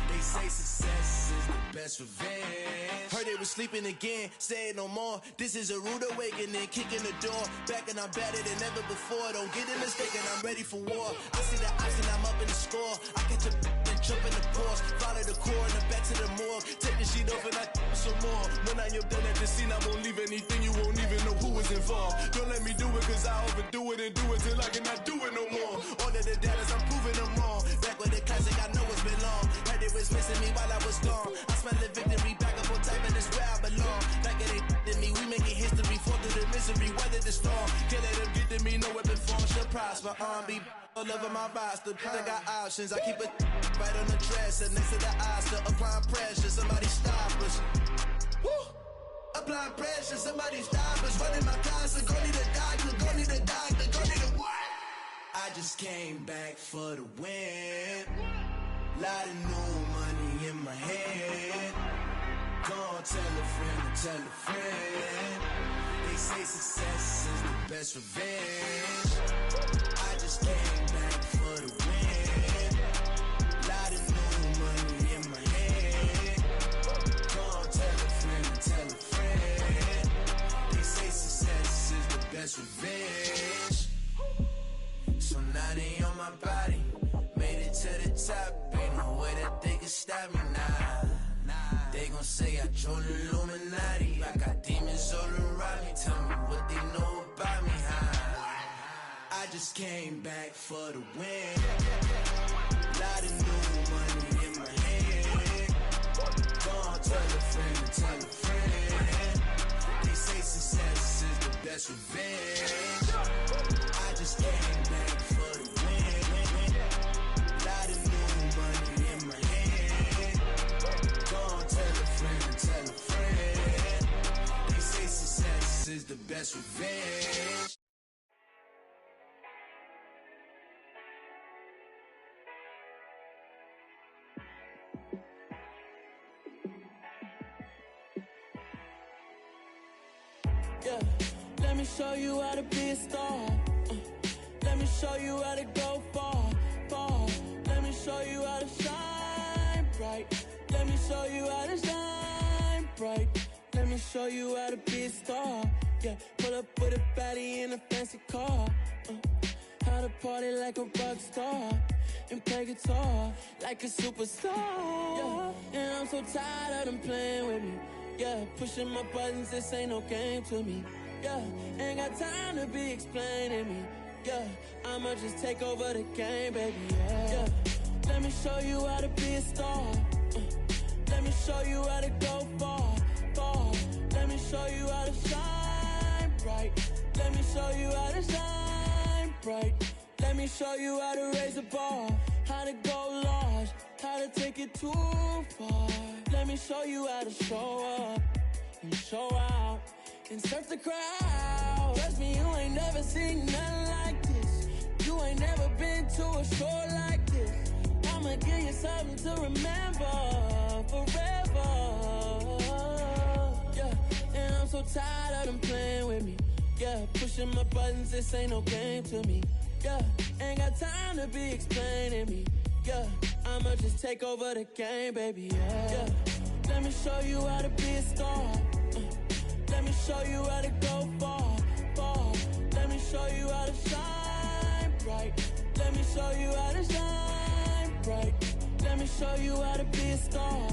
They say success is the best revenge. Heard they was sleeping again, say it no more. This is a rude awakening, kicking the door. Back and I'm better than ever before. Don't get it mistaken, I'm ready for war. I see the option, I'm up in the score. I catch a and jump in the Porsche. Follow the core and the back to the morgue. Take the sheet off and I some more. When I am done at the scene, I won't leave anything. You won't even know who was involved. Don't let me do it cause I overdo it and do it till I cannot do it no more. All of the data, I'm proving them wrong. Back with the classic, I know it's been long. Heard it was missing me while I was gone. I smell the victory back up on top and it's where I belong. Like it ain't to me, we making history. Fall through the misery, weather the storm. Can't let them get to me, no weapon form should prosper. Be all over my roster, I got options. I keep it right on the dresser, next to the Oscar. Applying pressure, somebody stop us. Woo! Applying pressure, somebody stop us. Running my closet, go need a doctor, go need a doctor, go need a what? I just came back for the win. Lot of new money in my hand. Gonna tell a friend and tell a friend. They say success is the best revenge. I just came back for the win. Lot of new money in my hand. Gonna tell a friend and tell a friend. They say success is the best revenge. So now they on my body. Made it to the top. Ain't no way that they can stop me now. They gon' say I joined the Illuminati. I got demons all around me. Tell me what they know about me, huh? I just came back for the win. Lot of new money in my hand. Gonna tell a friend and tell a friend. They say success is the best revenge. I just came back for the win. Lot of new money in my hand. Gonna tell a friend and tell a friend. They say success is the best revenge. Yeah, let me show you how to be a star. Let me show you how to go far, far. Let me show you how to shine bright. Let me show you how to shine bright. Let me show you how to be a star. Yeah, pull up with a baddie in a fancy car. How to party like a rock star and play guitar like a superstar. Yeah, and I'm so tired of them playing with me. Yeah, pushing my buttons, this ain't no game to me. Yeah, ain't got time to be explaining me. Yeah, I'ma just take over the game, baby. Yeah, let me show you how to be a star. Let me show you how to go far, far. Let me show you how to shine bright. Let me show you how to shine bright. Let me show you how to raise the bar, how to go large, how to take it too far. Let me show you how to show up and show out and surf the crowd. Trust me, you ain't never seen nothing like this. You ain't never been to a show like this. I'ma give you something to remember forever. Yeah, and I'm so tired of them playing with me. Yeah, pushing my buttons, this ain't no game to me. Yeah, ain't got time to be explaining me. Yeah, I'ma just take over the game, baby. Yeah, let me show you how to be a star. Let me show you how to go far, far. Let me show you how to shine bright. Let me show you how to shine bright. Let me show you how to be a star.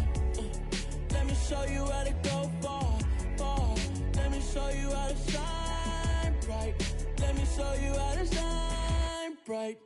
Let me show you how to go far, far. Let me show you how to shine bright. Let me show you how to shine bright.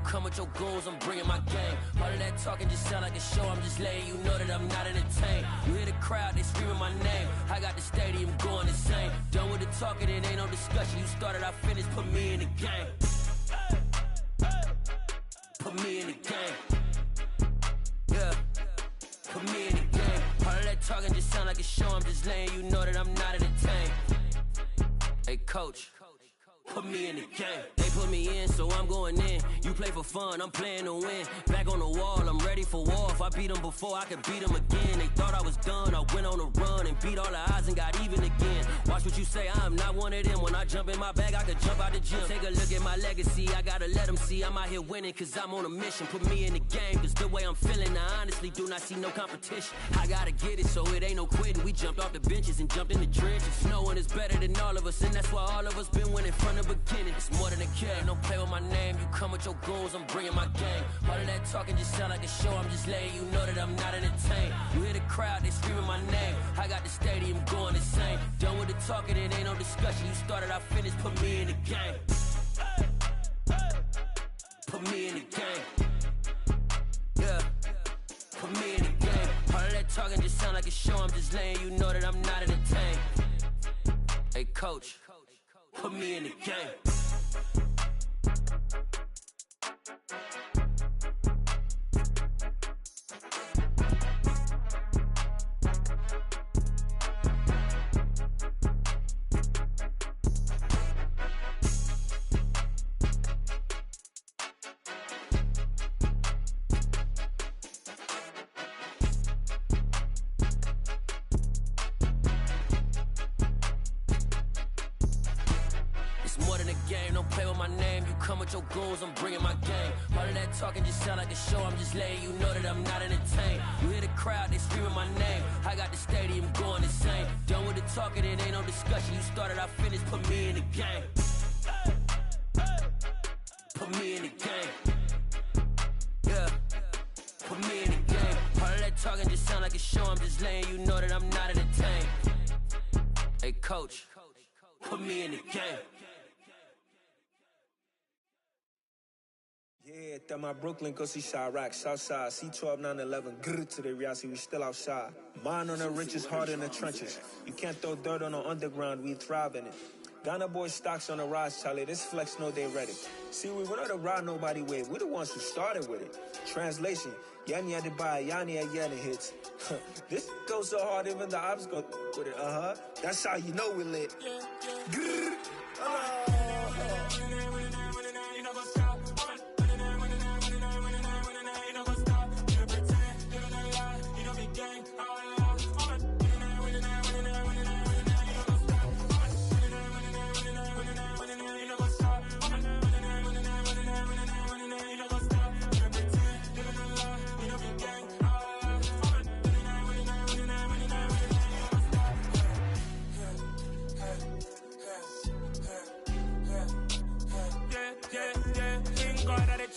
Come with your goons, I'm bringing my game. All of that talking just sound like a show. I'm just letting you know that I'm not entertained. You hear the crowd, they screaming my name. I got the stadium going insane. Done with the talking, it ain't no discussion. You started, I finished, put me in the game. Put me in the game. Yeah, put me in the game. All of that talking just sound like a show. I'm just letting you know that I'm not entertained. Hey, coach. Put me in the game. They put me in, so I'm going in. You play for fun, I'm playing to win. Back on the wall, I'm ready for war. If I beat them before, I could beat them again. They thought I was done, I went on a run and beat all the odds and got even again. Watch what you say, I'm not one of them. When I jump in my bag, I could jump out the gym. Take a look at my legacy, I gotta let them see I'm out here winning, cause I'm on a mission. Put me in the game, cause the way I'm feeling, I honestly do not see no competition. I gotta get it, so it ain't no quitting. We jumped off the benches and jumped in the trenches. No one is better than all of us, and that's why all of us been winning from the beginning. It's more than a game, don't play with my name. You come with your goons, I'm bringing my game. All of that talking just sound like a show. I'm just letting you know that I'm not entertained. You hear the crowd, they screaming my name. I got the stadium going insane. Done with the talking, it ain't no discussion. You started, I finished, put me in the game. Put me in the game. Yeah, put me in the game. All of that talking just sound like a show. I'm just letting you know that I'm not entertained. Hey, coach. Put me in the game. Your goals, I'm bringing my game. All of that talking just sound like a show. I'm just letting you know that I'm not entertained. You hear the crowd, they screaming my name. I got the stadium going insane. Done with the talking, it ain't no discussion. You started, I finished, put me in the game. Put me in the game. Yeah, put me in the game. All of that talking just sound like a show. I'm just letting you know that I'm not entertained. Hey, coach, put me in the game. Yeah, that my Brooklyn, go see Chirac, Southside, C12, 911, grrr to the reality, we still outside. Mine on the riches, hard in the trenches. You can't throw dirt on the underground, we thrive in it. Ghana boy stocks on the rise, Charlie. This flex know they ready. See, we're not to ride nobody with. We're the ones who started with it. Translation, Yani had to buy, Yani had Yanni hits. This goes so hard, even the ops go with it. That's how you know we lit.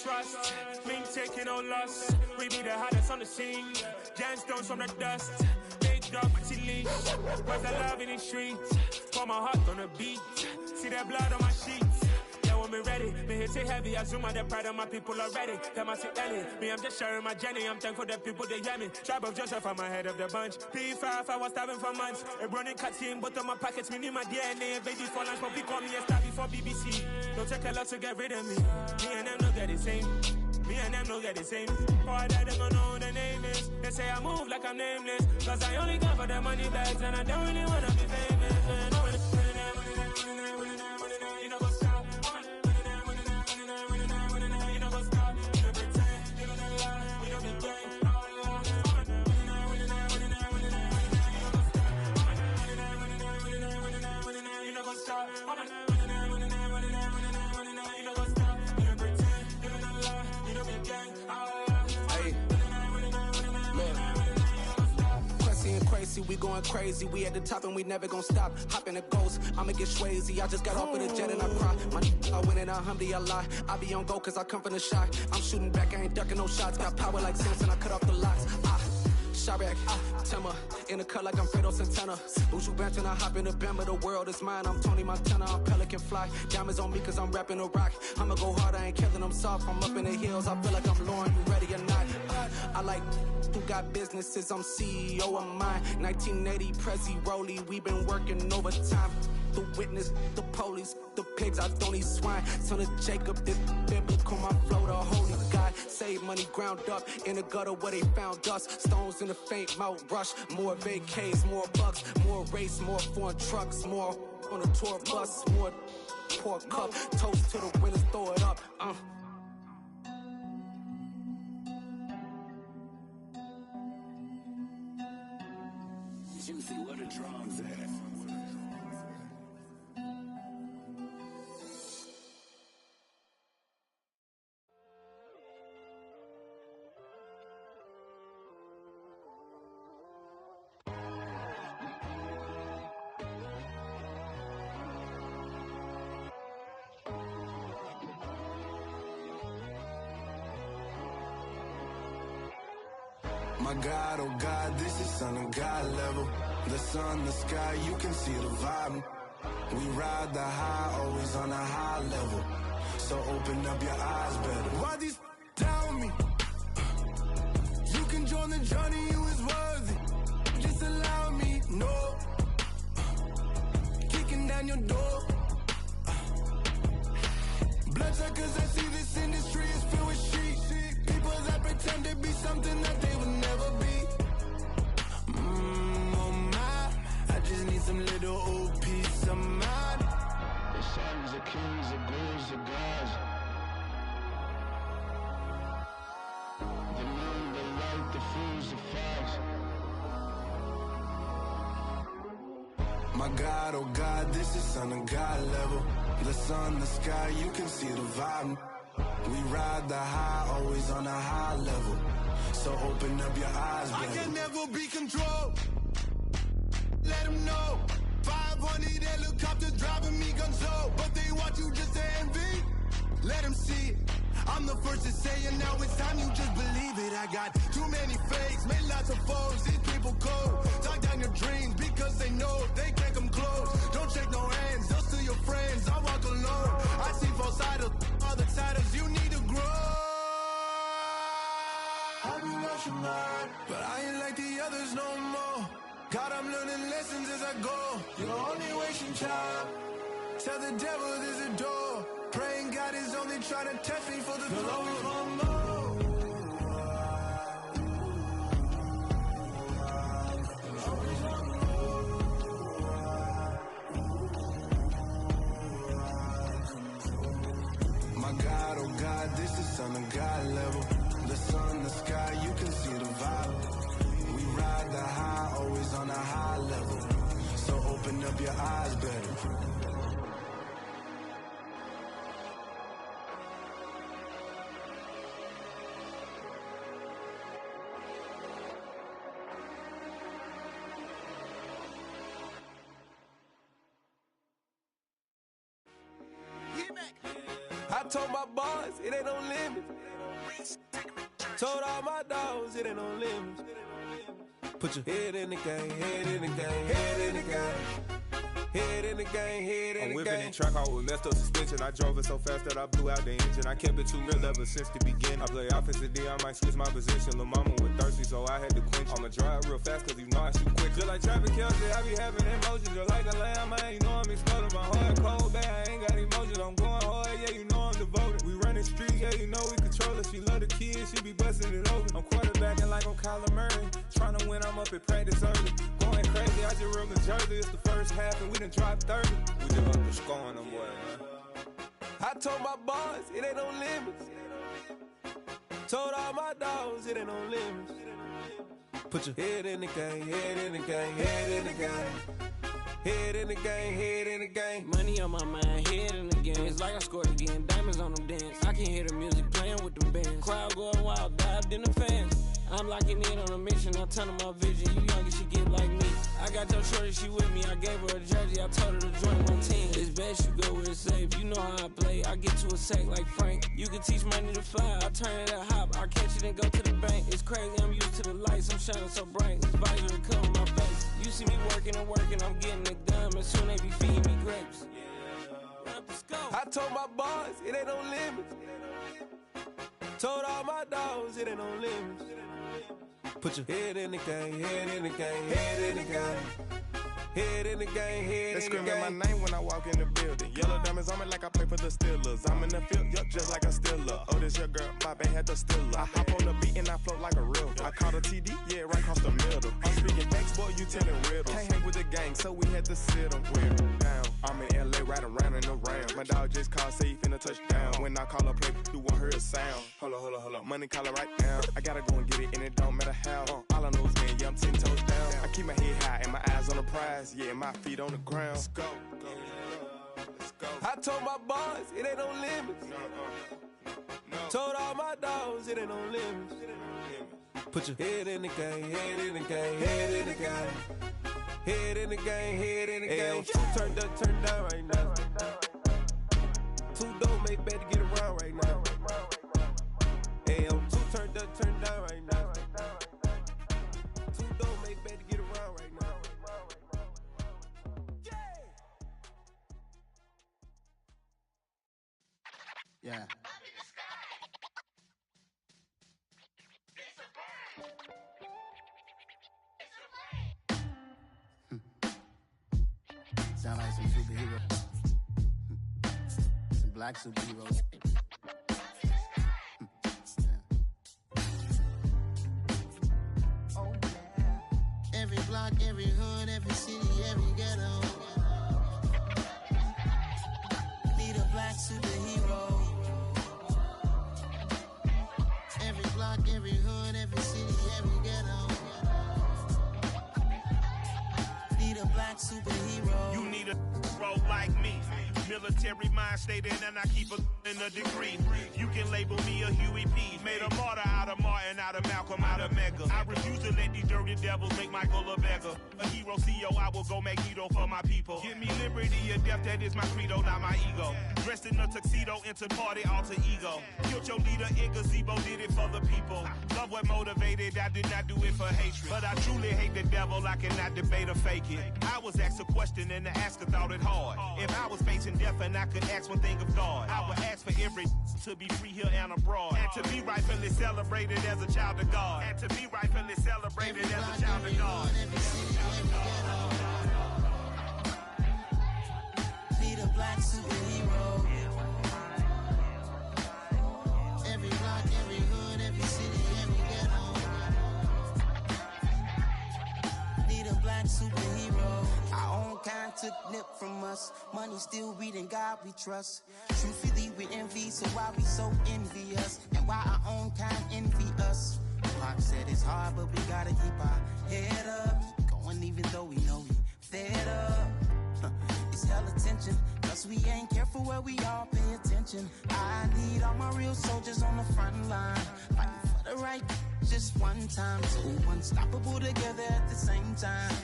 Trust, me taking no loss. We be the hottest on the scene. Gemstones from the dust. Big dog, pretty leash. Where's the love in the streets? Pour my heart on the beat. See that blood on my sheets. Yeah, when me ready, me hit it heavy. I zoom out the pride of my people already. Them I see Ellie. Me, I'm just sharing my journey. I'm thankful that people they hear me. Tribe of Joseph, I'm ahead of the bunch. P5, I was starving for months. A running cut in, but on my pockets, me need my DNA. Baby for lunch, but people call me a star before BBC. Don't take a lot to get rid of me. Me and them no get the same. Me and them no get the same. All that they gonna know who the name is. They say I move like I'm nameless. Cause I only got for the money bags. And I don't really wanna be famous. You know what's up? You know what's up? You know pretend. You know the lie. You know the game. You know what's up? Crazy, we going crazy. We at the top and we never gonna stop. Hop in the ghost, I'ma get swayzy. I just got off with a jet and I cry. I win in a Humvee, I lie. I be on go cause I come from the shot. I'm shooting back, I ain't ducking no shots. Got power like Samson, I cut off the locks. Shabak, Tema, in the cut like I'm Fredo Santana. Buju Banton, I hop in the Bama, the world is mine. I'm Tony Montana, I'm Pelican Fly. Diamonds on me cause I'm rapping a rock. I'ma go hard, I ain't killing them soft. I'm up in the hills, I feel like I'm Lauren, you ready or not? I like who got businesses, I'm CEO of mine. 1980 Prezi Rolly, we been working overtime. The witness, the police, the pigs, I don't eat swine. Son of Jacob, this biblical, my flow, the holy God. Save money ground up in the gutter where they found us. Stones in the faint mouth rush. More vacays, more bucks, more race, more foreign trucks, more on a tour bus, more pour cup. Toast to the winners, throw it up. Juicy, where the drums at? My God, oh God, this is Son of God level. The sun, the sky, you can see the vibe. We ride the high, always on a high level. So open up your eyes better. Why these tell me? You can join the journey, you is worthy. Just allow me, no. Kicking down your door. Bloodsuckers, I see this industry is filled with sheep. People that pretend to be something that they would never be. Oh my, I just need some little old peace of mind. The sons of kings, the ghouls, the gods. The moon, the light, the fools, the fogs. My God, oh God, this is Son of God level. The sun, the sky, you can see the vibe. We ride the high, always on a high level. So open up your eyes, baby. I can never be controlled. Let them know. 500 helicopters driving me gonzo. But they want you just to envy. Let them see it. I'm the first to say it, now it's time you just believe it. I got too many fakes, made lots of foes. These people cold. Talk down your dreams because they know they can't come close. Don't shake no hands, they'll steal your friends. I walk alone. I see false idols, other titles, you need to grow. I've been rushing hard, but I ain't like the others no more. God, I'm learning lessons as I go. You're only wasting time. Tell the devil there's a door. Praying God is only trying to test me for the glory. My God, oh God, this is Son of God level. The sun, the sky, you can see the vibe. We ride the high, always on a high level. So open up your eyes better. I told my boys, it ain't no limits. Told all my dogs, it ain't no limits. Put your head in the game, head in the game, head in the game. Head in the game, head in the game. I'm whipping in track out with messed up suspension. I drove it so fast that I blew out the engine. I kept it too real ever since the beginning. I play offensive D, I might switch my position. Lil' mama was thirsty, so I had to quench. I'ma drive real fast, cause you know I shoot quick. Just like Travis Kelce, I be having emotions. Just like a lamb, man, you know I'm exploding. My heart cold, bad, I ain't got emotions. I'm going hard, yeah, you know I'm devoted. We running streets, yeah, you know we control it. She love the kids, she be busting it over. I'm quarterbacking like I'm Kyler Murray. Trying to win, I'm up at practice early. Going crazy, I just real the jersey. It's the first half, and we done dropped 30. We just up to scoring them, boy, man. I told my boys, it ain't no limits. Told all my dogs, it ain't no limits. Put your head in the game, head in the game, head in the game. Head in the game, head in the game. Money on my mind, head in the game. It's like I scored again, diamonds on them dance. I can hear the music playing with them bands. Crowd going wild, dived in the fans. I'm locking in on a mission, I tell her my vision. You young and she get like me. I got your shorty, she with me. I gave her a jersey, I told her to join my team. It's best you go where it's safe. You know how I play. I get to a sack like Frank. You can teach money to fly. I turn it a hop. I catch it and go to the bank. It's crazy, I'm used to the lights. I'm shining so bright. This visor will cover my face. You see me working and working. I'm getting it done. And soon they be feeding me grapes. I told my boys, it ain't no limits. Told all my dogs, it ain't no limits. Put your head in the game, head in the game, head in the game. Head in the game, head in the game. They screaming my name when I walk in the building. Yellow diamonds on me like I play for the Steelers. I'm in the field, yup, just like a Steeler. Oh, this your girl, my band had the Steeler. I hop on the beat and I float like a river. I caught a TD, yeah, right across the middle. I'm speaking facts, boy, you telling riddles. Can't hang with the gang, so we had to sit them down. I'm in LA, right around and around. My dog just called, say he finna touchdown. When I call a play, you won't hear a sound. Hold up, money caller right now. I gotta go and get it, and it don't matter how. All I know is, man, yeah, I'm 10 toes down. I keep my head high and my eyes on the prize. Yeah, my feet on the ground. Let's go. I told my boys, it ain't no limits. Told all my dogs, it ain't no limits. Put your head in the game, head in the game, head in the game. Head in the game, head in the game. Two turned up, turned down right now. Two don't make better get around right now. Hey, I'm two turned up, turned down right now. Two don't make better get around right now. Yeah. Sound like some superheroes. Some black superheroes. Oh, yeah. Every block, every hood, every city, every ghetto. Need a black superhero. Every block, every hood, every city, every ghetto. Need a black superhero. You need a bro like me. Military mind stated, and I keep in a degree. You can label me a Huey P. Made a martyr out of Martin, out of Malcolm, out of Mega. I refuse to let these dirty devils make Michael a beggar. A hero CEO, I will go Magneto for my people. Give me liberty or death, that is my credo, not my ego. Dressed in a tuxedo, enter party, alter ego. Killed your leader, in gazebo, did it for the people. Love what motivated, I did not do it for hatred. But I truly hate the devil, I cannot debate or fake it. I was asked a question and the asker thought it hard. If I was facing death and I could ask one thing of God, I would ask for every to be free here and abroad. And to be rightfully celebrated as a child of God. And to be rightfully celebrated as a child of God. Need a black took nip from us. Money still reading God we trust. Truthfully we envy, so why we so envious? And why our own kind envy us? Pop said it's hard, but we gotta keep our head up. Going even though we know we fed up. It's hella tension, cause we ain't careful where we all pay attention. I need all my real soldiers on the front line, fighting for the right just one time. So unstoppable together at the same time,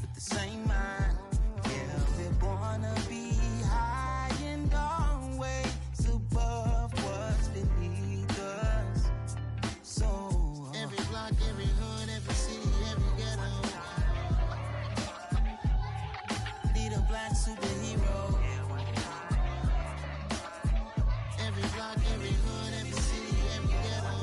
with the same mind. Yeah, we're born to be high and always above what's beneath us. So every block, every hood, every city, every ghetto need a black superhero. Every block, every hood, every city, every ghetto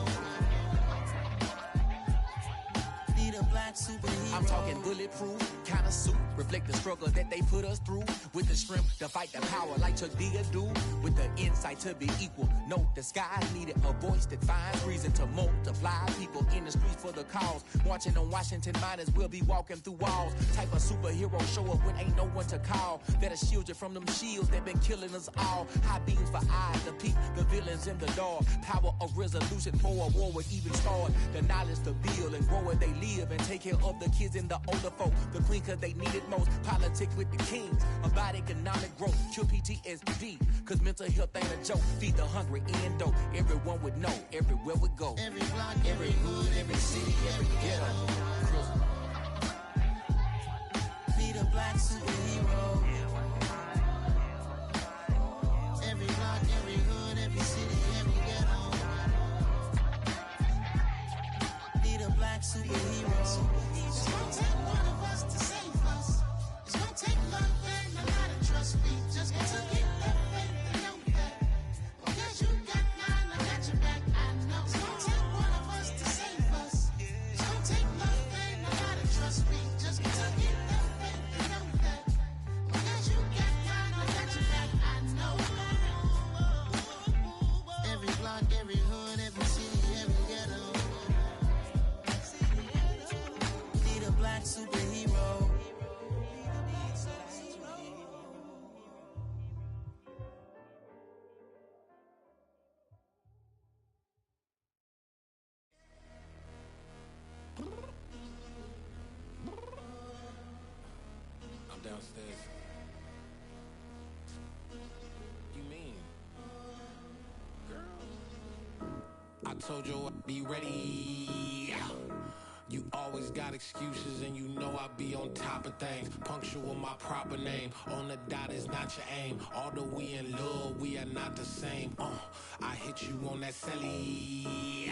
need a black superhero. I'm talking bulletproof kind of suit, reflect the struggle that they put us through. With the strength to fight the power like Chuck D do. With the insight to be equal. Note the sky needed a voice that finds reason to multiply. People in the streets for the cause. Marching on Washington, might as well be walking through walls. Type of superhero show up when ain't no one to call. That'll shield you from them shields that been killing us all. High beams for eyes to peek the villains in the dark. Power of resolution for a war would even start. The knowledge to build and grow where they live and take care of the kids and the older folk. The queen cause they need it most. Politics with the kings. About economic growth. Cure PTSD. Cause mental health ain't a joke. Feed the hungry and dope. Everyone would know. Everywhere we go. Every block, every hood, every city, every ghetto need a black superhero. Every block, every hood, every city, every ghetto need a black superhero. It's gonna take one of us to save us. It's gonna take love and a lot of trust. We just got to get that faith and know that. Because you got mine, I got your back, I know. It's gonna take one of us to save us. It's gonna take love and a lot of trust. We just got to get that faith and know that. Because you got mine, I got your back, I know. Every block, every hood, every city, every ghetto need a black superhero. I'm downstairs. You mean? Girl, I told you I'd be ready. You always got excuses and you know I be on top of things. Punctual my proper name. On the dot is not your aim. Although we in love, we are not the same. I hit you on that celly.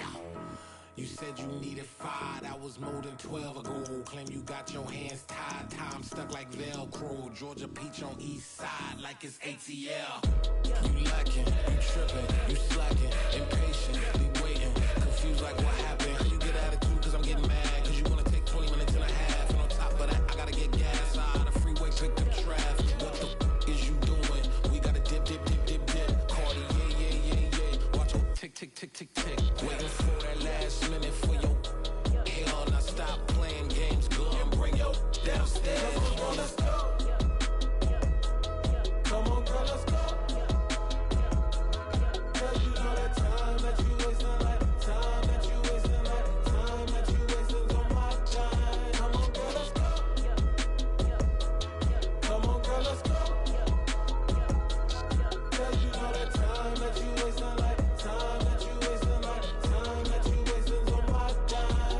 You said you needed 5, that was more than 12 ago. Claim you got your hands tied, time stuck like Velcro. Georgia Peach on east side like it's ATL. You lacking, you tripping, you slacking, impatient, be waiting, confused like what happened. How you get attitude cause I'm getting mad, cause you wanna take 20 minutes and a half. And on top of that, I gotta get gas out of the freeway, pick up traffic. What the is you doing? We gotta dip, dip, dip, dip, dip. Cardi, yeah. Watch your tick, tick, tick, tick, tick. Waiting for that last minute for your hell. Now stop playing games, go and bring your downstairs. Come on, girl, let's go. Come on, girl, let's go. Cause you know that time that you wasting, like time that you wasting, like time that you wasting on my time. Come on, girl, let's go. Come on, girl, let's go. Cause you know that time that you wasting, like time that you wasting, like time that you wasting on my time.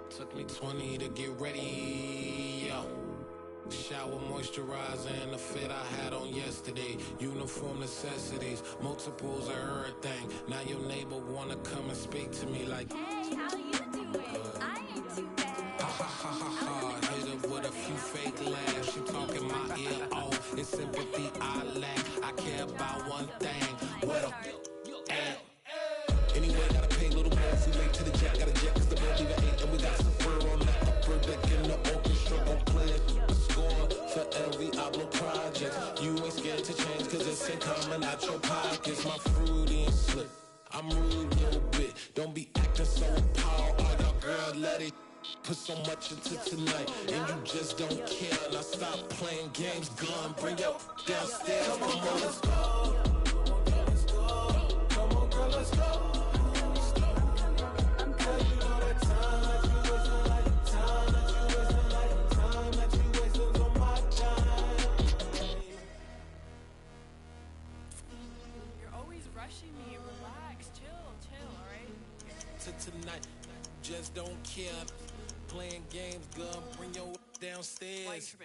Took me 20 to get ready, yo. Shower, moisturizer, and the fit I had on yesterday. Uniform necessities, multiples of everything. Now your neighbor wanna come and speak to me like, hey, how you doing? I ain't too bad. Ha ha ha ha ha. Hit her with a few fake laughs. She talking my ear off. It's sympathy I lack. I care about one thing. What up? Anyway, gotta pay a little more if we late to the jet. Got a jet cause the boat leave at 8. And we got some fur on the upper deck in the orchestra. Gon' play a score for every album project. You ain't scared to change cause it's ain't coming out your pockets. My fruity and slick. I'm rude a little bit. Don't be acting so appalled. All y'all girl, let it. Put put so much into tonight, and you just don't care. Now stop playing games, gun, bring your downstairs. Come on, let's go. Come on, girl, let's go. Tonight, just don't care. Playing games, gun, bring your downstairs.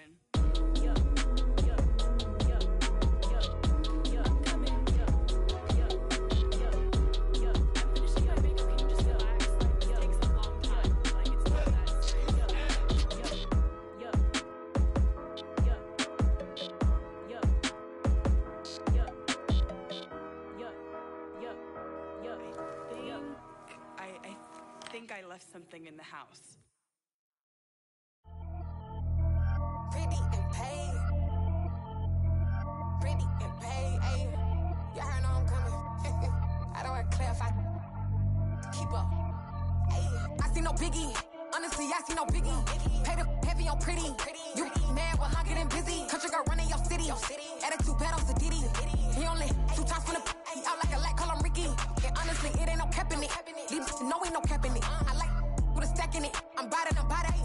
I left something in the house. Pretty and paid. Pretty and paid. Ayy, y'all heard know I'm coming. I don't want to clarify. Keep up. Ayy, I see no biggie. Honestly, I see no biggie. Pay the heavy on pretty. You mad while I'm getting busy. Country girl running your city. Attitude battles to Diddy. He only 2 times from the he out like a lack, call him Ricky. And honestly, it ain't no cap in it. No, ain't no cap in it. I like with a stack in it. I'm about it.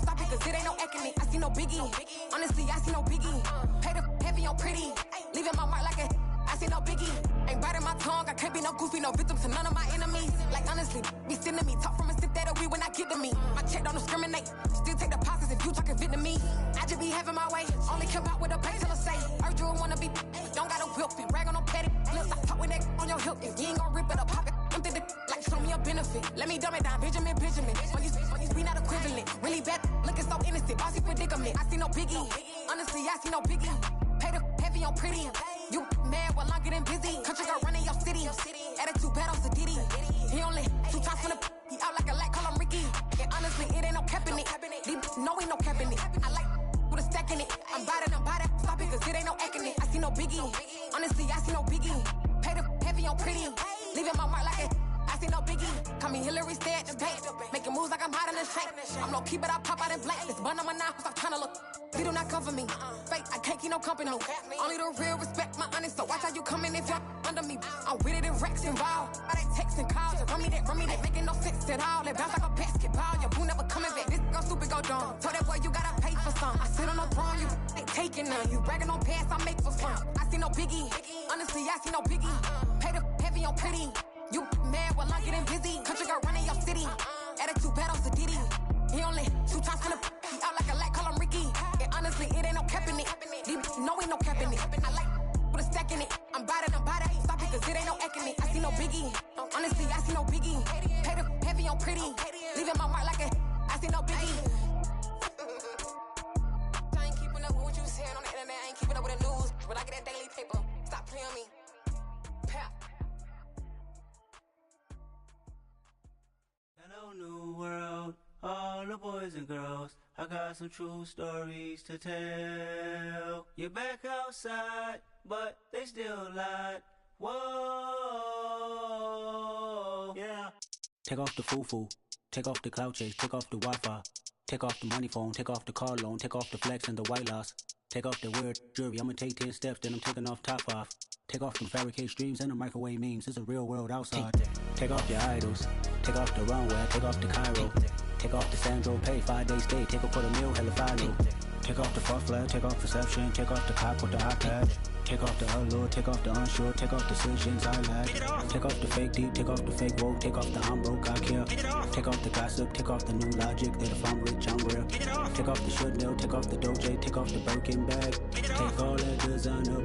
Stop it, cause it ain't no eck in it. I see no biggie. Honestly, I see no biggie. Pay the heavy on pretty. Leaving my mark like a I see no biggie. Ain't biting my tongue. I can't be no goofy, no victim to none of my enemies. Like honestly, be sending me talk from a sip that a weed when I get to me. My check don't discriminate. Still take deposits if you talking Vietnamese. I just be having my way. Only care about what the pay till I say. Urge you wanna be. Don't got no whip and rag on no petty. Flips, I talk with that on your hip. If you ain't gon' rip it up, pop it. Empty the like show me a benefit. Let me dumb it down, Benjamin. Money's we not equivalent. Really bad, looking so innocent. Bossy predicament. I see no biggie. Honestly, I see no biggie. Pay the heavy on pretty. You mad while I'm getting busy. Country girl running your city. Attitude battles to Diddy. He only 2 times from the he out like a lack, call him Ricky. And honestly, it ain't no cap in it. No, ain't no cap in it. I like with a stack in it. I'm about it. Stop it, cause it ain't no eck in it. I see no biggie. Honestly, I see no biggie. Pay the heavy on pretty. Leaving my mark like it. I see no biggie. Call me Hillary, stay at the bank. Making moves like I'm hot in the shank. I'm low key, but I pop out in blank. This bun on my knife, stop trying to look. They do not come for me. Fake, I can't keep no company. Only the real respect my honest. So watch how you coming if you're under me. I'm with it in racks involved. I they text and calls. Run me that. Making no sense at all. They bounce like a basketball. Your boo never coming back. This go stupid, go dumb. Told that boy you gotta pay for some. I sit on no throne, you ain't taking none. You bragging on pants, I make for fun. I see no biggie. Honestly, I see no biggie. Pay the heavy on pretty. You mad while I'm getting busy. Country girl running your city. Attitude battles to Diddy. He only 2 times from the he out like a lack, call him Ricky. And honestly, it ain't no cap in it. No, ain't no cap in it. I like with a stack in it. I'm about it. Stop it, cause it ain't no eck in it. I see no biggie. Honestly, I see no biggie. Pay the heavy on pretty. Leaving my mark like a I see no biggie. I ain't keeping up with what you saying on the internet. I ain't keeping up with the news. But I get that daily paper. Stop playing me. Pap. Hello, new world, all the boys and girls. I got some true stories to tell. You're back outside, but they still lied. Whoa, yeah. Take off the foo-foo, take off the cloud chase, take off the Wi-Fi. Take off the money phone, take off the car loan, take off the flex and the white loss. Take off the weird jewelry, I'ma take 10 steps, then I'm taking off top 5. Take off them fabricate streams and the microwave memes, it's a real world outside. Take off your idols, take off the runway, take off the Cairo. Take off the Sandro pay, 5-day stay, take off for the meal, hella final. Take off the fuck flag, take off perception, take off the cop with the iPad. Take off the allure, take off the unsure, take off decisions I lack. Take off the fake deep, take off the fake woke, take off the I'm broke, I care. Take off the gossip, take off the new logic, that if I'm rich, I'm real. Take off the Chanel, take off the Doja, take off the Birkin bag. Take all that designer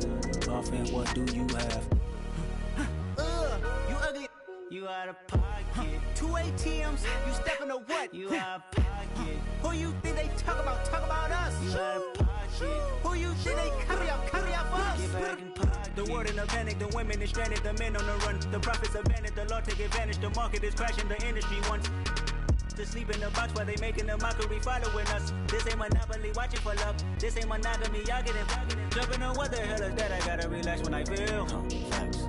off and what do you have? You ugly. You out of pocket. 2 ATMs, you stepping to what? You out of pocket. Who you think they talk about? Talk about us. You out of pocket. Who you think they carry out for us? Get back in pocket. The world in a panic, the women is stranded, the men on the run. The profits abandoned, the law take advantage, the market is crashing, the industry wants. to sleep in the box while they making a mockery following us. This ain't Monopoly watching for love. This ain't monogamy, y'all get it. Jumping on what the hell is that? I gotta relax when I feel.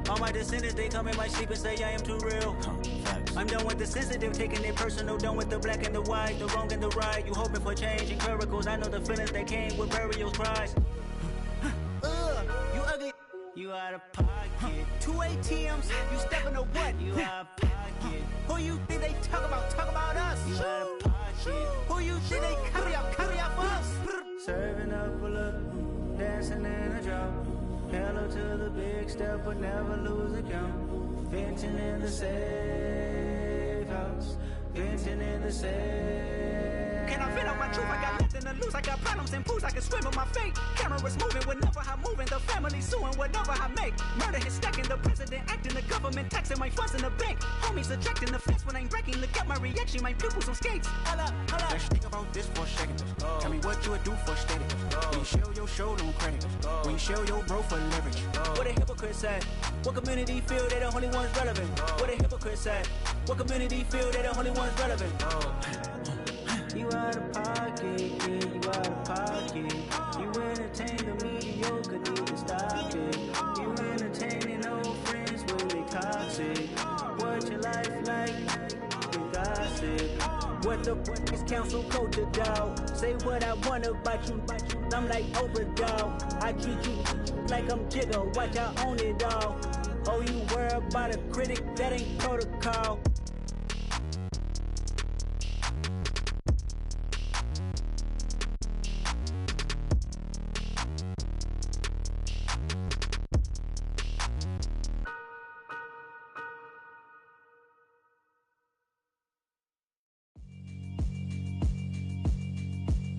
All my descendants, they come in my sleep and say I am too real. I'm done with the sensitive, taking it personal. Done with the black and the white, the wrong and the right. You hoping for change and miracles. I know the feelings that came with burial cries. You ugly. You out of pocket. 2 ATMs, you stepping to what? You out of pocket. Who you think they talk about us? You out of pocket. Who you think they carry out for us? Serving up a look, dancing in a drop. Hello to the big step, but never lose a count. Venting in the safe house. Venting in the safe. Can I fit out my truth? I got nothing to lose. I got problems and fools. I can swim with my fate. Cameras moving whenever I'm moving. The family suing whatever I make. Murder is stacking. The president acting. The government taxing my funds in the bank. Homies subtracting the fence when I'm breaking. Look at my reaction. My pupils on skates. Hold up. Let's think about this for a second. Tell me what you would do for status. When you show your show, no credit. When you show your bro for leverage. What a hypocrite said. What community feel they the only ones relevant? What a hypocrite said. What community feel they the only ones relevant? You out of pocket, yeah, you out of pocket. You entertain the mediocre, need to stop it. You entertaining old friends when they toxic. What your life like? You gossip. What the is council culture, dog? Say what I want about you. I'm like Oprah, dog. I treat you like I'm Jigga. Watch I own it all. Oh, you worry about a critic? That ain't protocol.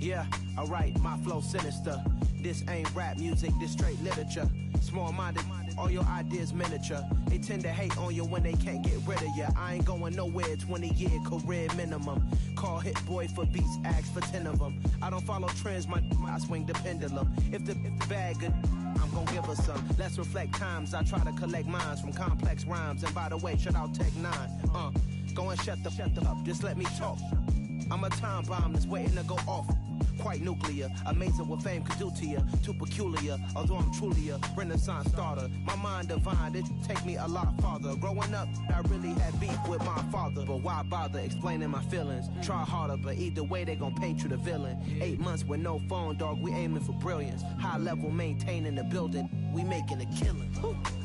Yeah, alright, my flow sinister. This ain't rap music, this straight literature. Small-minded, all your ideas miniature. They tend to hate on you when they can't get rid of you. I ain't going nowhere, 20-year career minimum. Call Hit Boy for beats, ask for 10 of them. I don't follow trends, I swing the pendulum. If the bag good, I'm gon' give her some. Let's reflect times, I try to collect minds from complex rhymes. And by the way, shout out Tech 9. Go and shut the up, just let me talk. I'm a time bomb that's waiting to go off. Quite nuclear, amazing what fame could do to you. Too peculiar, although I'm truly a renaissance starter. My mind divine, it take me a lot farther. Growing up, I really had beef with my father. But why bother explaining my feelings? Try harder, but either way they gon' paint you the villain. 8 months with no phone, dog, we aiming for brilliance. High level maintaining the building, we making a killing.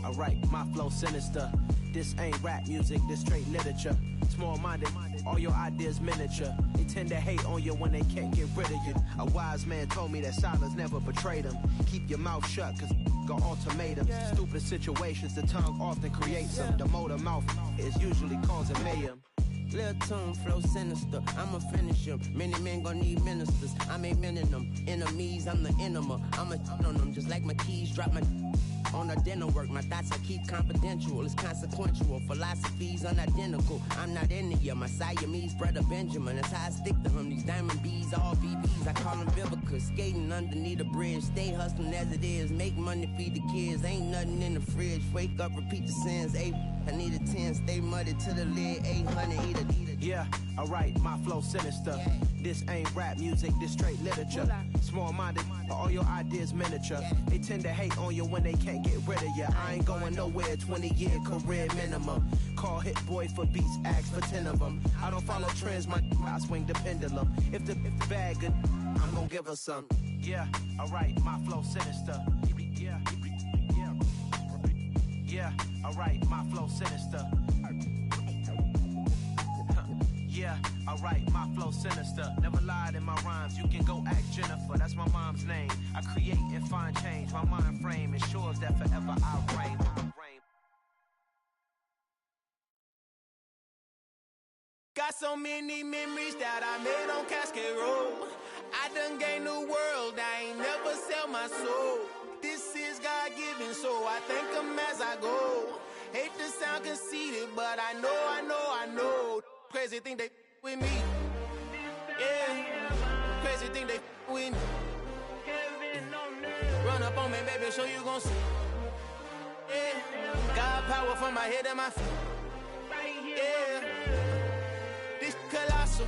Alright, my flow sinister. This ain't rap music, this straight literature. Small-minded, all your ideas miniature. They tend to hate on you when they can't get rid of you. A wise man told me that silence never betrayed him. Keep your mouth shut, cause got ultimatums. Stupid situations, the tongue often creates them. The motor mouth is usually causing mayhem. Lil' tune, flow sinister, I'ma finish him. Many men gon' need ministers, I make men in them. Enemies, I'm the enema, I'ma on them. Just like my keys, drop my on the dinner work. My thoughts I keep confidential, it's consequential. Philosophies unidentical, I'm not into you. My Siamese brother Benjamin, that's how I stick to him. These diamond bees, all BBs, I call them Vivica. Skating underneath the bridge, stay hustling as it is. Make money, feed the kids, ain't nothing in the fridge. Wake up, repeat the sins, I need a 10, stay muddy to the lid, 800, eat a. Yeah, alright, my flow sinister. This ain't rap music, this straight literature. Small-minded, all your ideas miniature. They tend to hate on you when they can't get rid of you. I ain't going nowhere, 20-year career minimum. Call Hit Boy for beats, ask for 10 of them. I don't follow trends, I swing the pendulum. If the bag good, I'm gon' give her some. Yeah, alright, my flow sinister. Yeah, alright, my flow sinister. Yeah, alright, my flow sinister. Never lied in my rhymes, you can go ask Jennifer. That's my mom's name. I create and find change. My mind frame ensures that forever I reign. Got so many memories that I made on Cascade Road. I done gained the world, I ain't never sell my soul. This is God-given, so I thank him as I go. Hate to sound conceited, but I know. Crazy thing they with me. Yeah. Crazy thing they with me. Run up on me, baby, so you gon' see. Yeah. Got power from my head and my feet. Yeah. This colossal. hustle.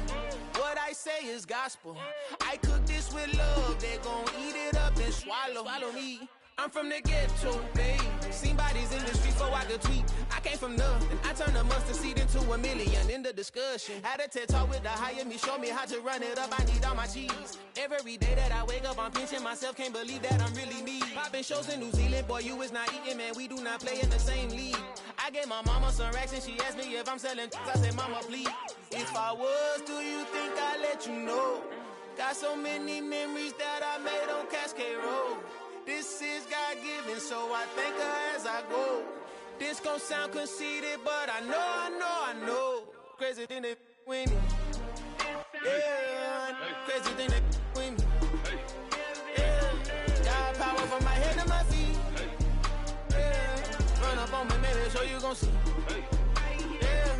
What I say is gospel. I cook this with love, they gon' eat it up and swallow me. I'm from the ghetto, babe. Seen bodies in the street so I could tweet. I came from nothing. I turned a mustard seed into $1 million in the discussion. Had a TED talk with the higher me, show me how to run it up. I need all my cheese. Every day that I wake up, I'm pinching myself. Can't believe that I'm really me. Popping shows in New Zealand, boy, you is not eating, man. We do not play in the same league. I gave my mama some racks and she asked me if I'm selling. I said, mama, please. If I was, do you think I'd let you know? Got so many memories that I made on Cascade Road. This is God-given, so I thank her as I go. This gon' sound conceited, but I know. Crazy thing they with me. Yeah, crazy thing they with me. Yeah, got power from my head to my feet. Yeah, run up on me, maybe so you gon' see. Yeah.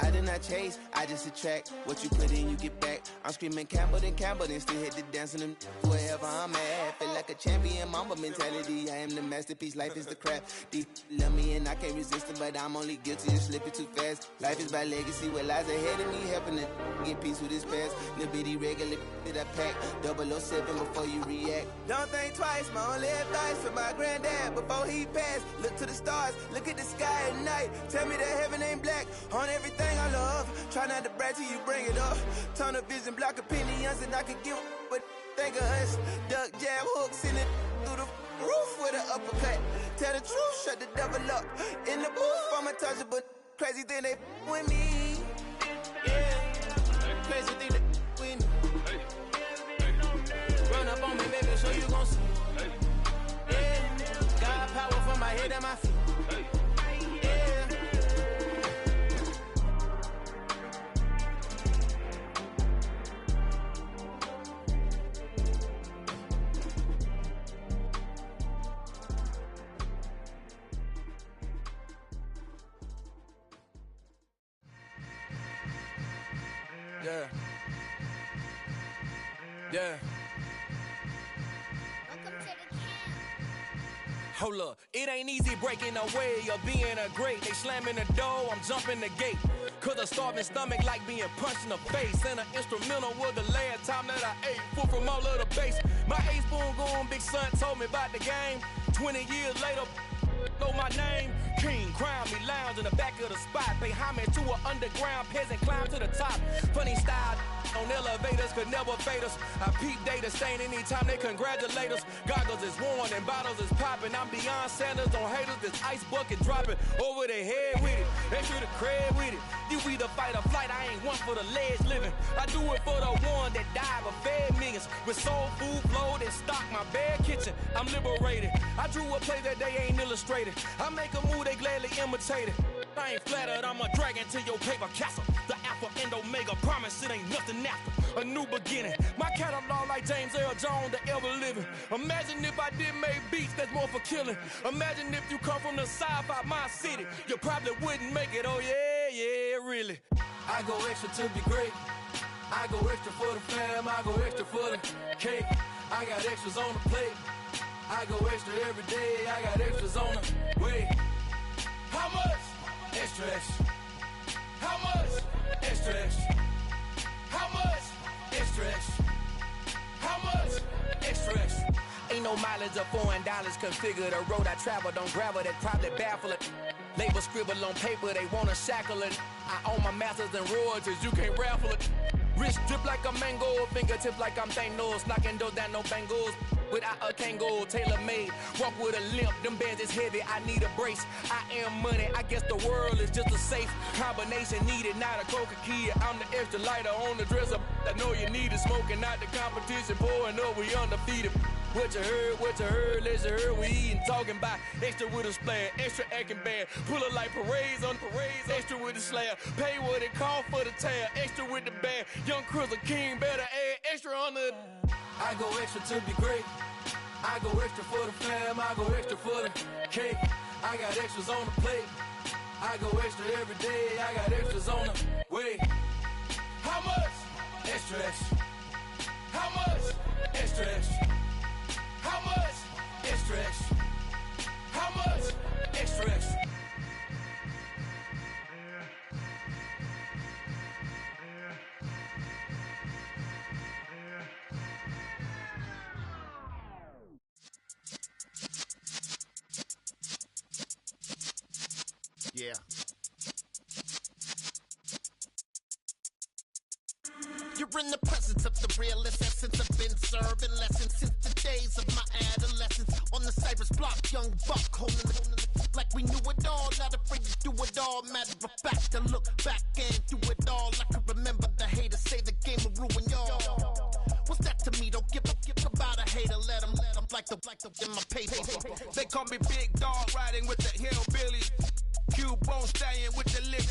I did not chase, I just attract. What you put in, you get back. I'm screaming Campbell, then still hit the dance on them. Wherever I'm at, feel like a champion, mamba mentality. I am the masterpiece, life is the crap. These love me and I can't resist it, but I'm only guilty of slipping too fast. Life is by legacy, what lies ahead of me, helping to get peace with this past. Little bitty regular that I pack, 007 before you react. Don't think twice, my only advice for my granddad before he passed. Look to the stars, look at the sky at night. Tell me that heaven ain't black on everything I love. Try not to brag till you bring it up. Tunnel vision, block opinions, and I could give but think of us. Duck jab hooks in it through the roof with an uppercut. Tell the truth, shut the devil up. In the booth, I'm untouchable. Crazy thing they with me. Yeah, crazy thing they with me. Run up on me, baby, so you gon' see. Yeah, got power from my head and my feet. Yeah. Hold up, it ain't easy breaking away or being a great. They slamming the door, I'm jumping the gate. Cause a starving stomach like being punched in the face. And an instrumental was the last time that I ate. Full from all of the bass. My A-spoon going, big son told me about the game. 20 years later, know my name. King, crown me, lounge in the back of the spot. Pay homage to an underground peasant, climb to the top. Funny style on elevators could never fade us. I peep data stain anytime they congratulate us. Goggles is worn and bottles is popping. I'm beyond Sanders on haters, this ice bucket dropping over their head with it. Extra the cred with it. You either fight or flight, I ain't one for the ledge living. I do it for the one that died but fed millions. With soul food flowed and stocked my bare kitchen. I'm liberated. I drew a play that they ain't illustrated. I make a move, they gladly imitate it. I ain't flattered, I'm a dragon to your paper castle. The Alpha and Omega, promise it ain't nothing after. A new beginning. My catalog like James Earl Jones, the ever living. Imagine if I did make beats that's more for killing. Imagine if you come from the sci-fi my city. You probably wouldn't make it, oh yeah, really. I go extra to be great. I go extra for the fam, I go extra for the cake. I got extras on the plate. I go extra every day, I got extras on the way. How much? Extra, extra. How much? Extra, extra. How much? Extra, extra. How much? Extra, extra. Ain't no mileage of $4 configure the road I travel. Don't gravel that probably baffle it. Label scribble on paper, they wanna shackle it. I own my masters and royalties, you can't raffle it. Wrist drip like a mango, fingertips like I'm Thanos. Knocking doors down, no bangles. Without a Kango, tailor-made. Walk with a limp, them bands is heavy, I need a brace. I am money, I guess the world is just a safe combination needed, not a coca key. I'm the extra lighter on the dresser. I know you need it, smoking out the competition, pouring up, we undefeated. What you heard, let's you heard, we eating, talking about extra with a splash, extra acting bad. Pull it like parades on parades, extra with the slab. Pay what it cost for the tab, extra with the bag. Young Cruiser King, better add extra on the. I go extra to be great. I go extra for the fam, I go extra for the cake. I got extras on the plate. I go extra every day, I got extras on the way. How much? Extra, extra. How much? Extra, extra. How much? Extra, extra. How much? Extra, extra. Yeah. You're in the presence of the realest essence. I've been serving lessons since the days of my adolescence. On the Cypress block, young buck holding the like we knew it all. Not afraid to do it all. Matter of fact, to look back and do it all. I can remember the haters say the game will ruin y'all. What's that to me? Don't give about a hater. Let them like the in my paper. They call me Big Dog, riding with the hillbillies. Q-Bone stallion with the lick.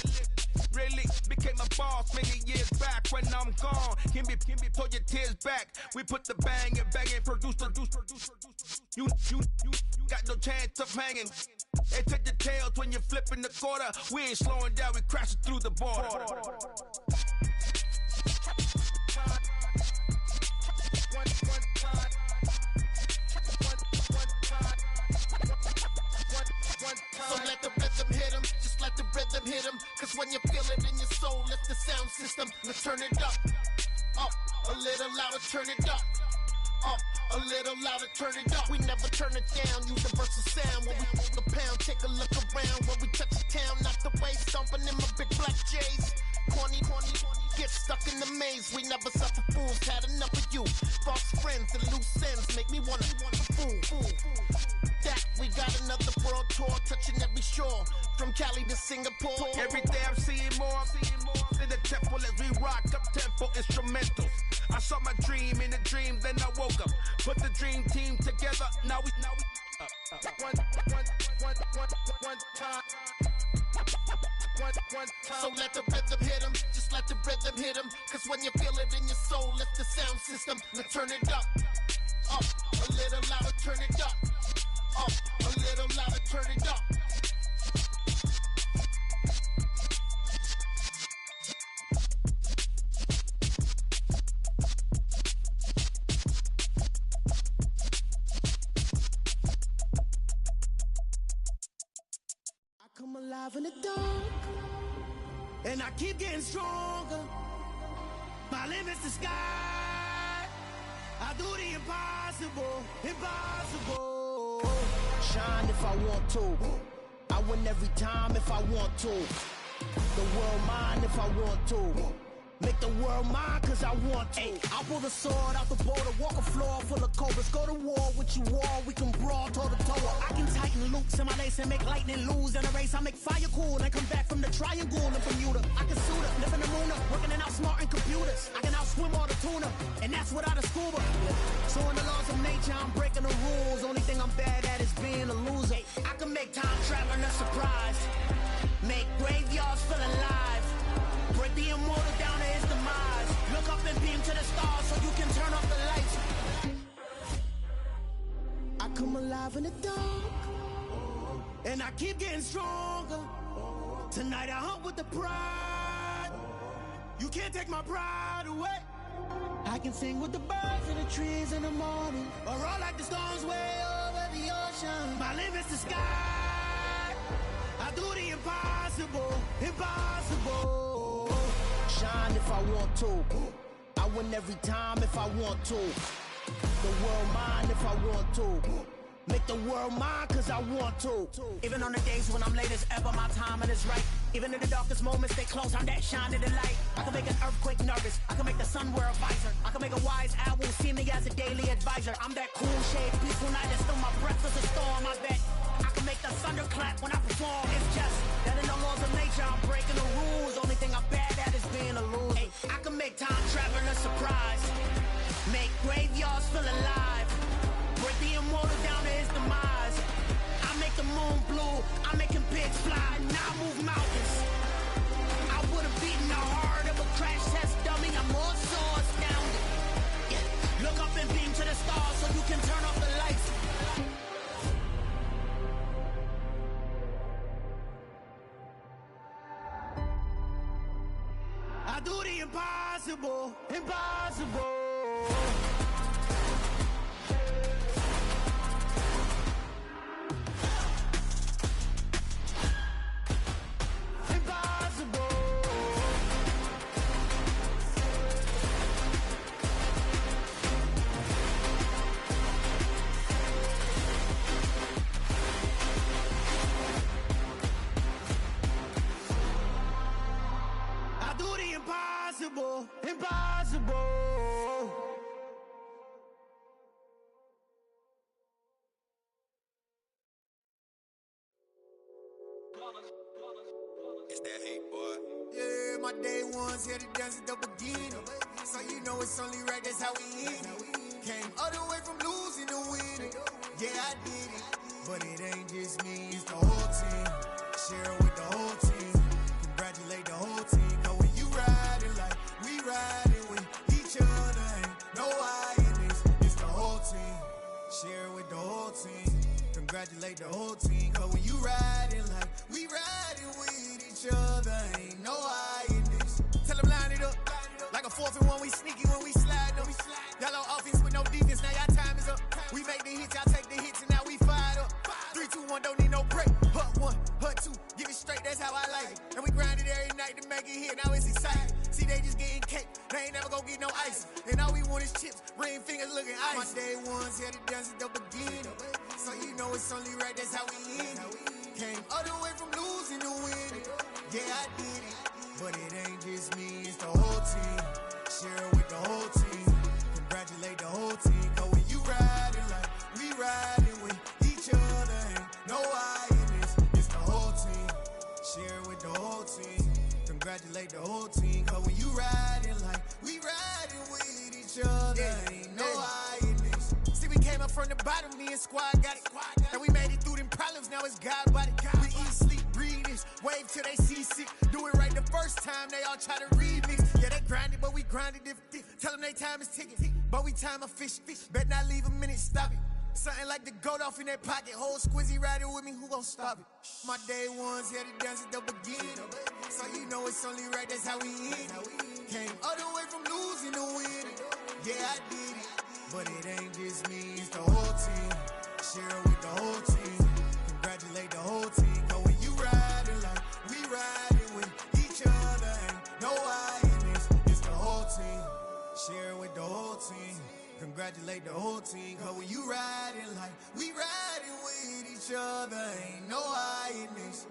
Really became a boss many years back. When I'm gone, can be pull your tears back. We put the bang and produce. You got no chance of hanging. They take your tails when you're flipping the quarter. We ain't slowing down, we crashing through the border. So let the rhythm hit him, just let the rhythm hit him. Cause when you feel it in your soul, lift the sound system. Let's turn it up, a little louder, turn it up. A little louder, turn it up. We never turn it down, universal sound. When we move the pound, take a look around. When we touch the town, not the way, stomping in my big black J's. Corny, get stuck in the maze. We never suffer fools, had enough of you. False friends and loose ends make me wanna fool. That we got another world tour, touching every shore, from Cali to Singapore. Every day I'm seeing more in the temple as we rock up tempo instrumentals. I saw my dream in a dream, then I woke up. Put the dream team together, now we one time. So let the rhythm hit him, just let the rhythm hit him. Cause when you feel it in your soul, lift the sound system. Let's turn it up, a little louder, turn it up. A little louder, turn it up. I come alive in the dark, and I keep getting stronger. My limit's the sky. I do the impossible. Shine if I want to. I win every time if I want to. The world mine if I want to. Make the world mine cause I want to. I'll pull the sword out the border, walk a floor full of cobras. Go to war with you all, we can brawl toe to toe. I can tighten loops in my lace and make lightning lose in a race. I make fire cool and come back from the triangle in Bermuda. I can suit up, live in the moon up, working and outsmarting computers. I can outswim all the tuna, and that's without a scuba. So in the laws of nature, I'm breaking the rules. Only thing I'm bad at is being a loser. I can make time traveling a surprise. Make graveyards feel alive. Break the immortal down to his demise. Look up and beam to the stars so you can turn off the lights. I come alive in the dark, And I keep getting stronger. Tonight I hunt with the pride. You can't take my pride away. I can sing with the birds and the trees in the morning, or roll like the storms way over the ocean. My limit's the sky. I do the impossible. Shine if I want to. I win every time if I want to. The world mine if I want to. Make the world mine cause I want to. Even on the days when I'm late as ever, my timing is right. Even in the darkest moments, stay close, I'm that shining the light. I can make an earthquake nervous, I can make the sun wear a visor. I can make a wise owl see me as a daily advisor. I'm that cool shade, peaceful night, and still my breath is a storm, I bet. I can make the thunder clap when I perform. It's just that in the laws of nature, I'm breaking the rules. Only thing I'm bad at is being a loser. Hey, I can make time travel a surprise. Make graveyards feel alive. Break the immortal down to his demise. I make the moon blue, I'm making pigs fly. Now I move mountains. I would've beaten the heart of a crash test dummy. I'm more so astounded. Yeah. Look up and beam to the stars so you can turn off the lights. I do the impossible. impossible. It's that hate, boy. Yeah, my day ones here to dance at the beginning. So you know it's only right, that's how we end it. Came all the way from losing to winning. Yeah, I did it. But it ain't just me, it's the whole team. Share it with the whole team. Congratulate the whole team. Cause when you riding like we riding with each other, ain't no I in this. It's the whole team. Share it with the whole team. Congratulate the whole team. Cause when you riding like we riding with each other, ain't no I in this. Tell them line it up. Like a 4th and 1, we sneaky when we slide them. Y'all on offense with no defense, now y'all time is up. We make the hits, y'all take the hits, and now we fired up. 3, 2, 1, don't need no break. Hut 1, hut 2, give it straight, that's how I like it. And we grind it every night to make it here, now it's exciting. See, they just getting cake, they ain't never gonna get no ice. And all we want is chips, ring fingers looking ice. My day ones here to dance at the beginning. So you know it's only right, that's how we end it. Came all the way from losing to winning. Yeah, I did it. But it ain't just me, it's the whole team. Share it with the whole team. Congratulate the whole team. Cause when you riding like we riding with each other, ain't no I in this. It's the whole team. Share it with the whole team. Congratulate the whole team. Cause when you riding like we riding with each other, ain't no I in this. See, we came up from the bottom, me and squad got it. And we made it through them problems, now it's God body. We eat, sleep, breathe this, wave till they seasick. Do it right the first time, they all try to remix. Yeah, they grinded, but we grinded different. Tell them they time is ticking, but we time a fish. Bet not leave a minute, stop it. Something like the goat off in that pocket. Whole squizzy riding with me, who gon' stop it? My day ones here to dance at the beginning. So you know it's only right, that's how we end it. Came all the way from losing to winning. Yeah, I did it. But it ain't just me, it's the whole team. Share it with the whole team. Congratulate the whole team. Cause when you riding like we riding with each other, ain't no I in this. It's the whole team. Share it with the whole team. Congratulate the whole team. Cause when you riding like we riding with each other, ain't no I in this.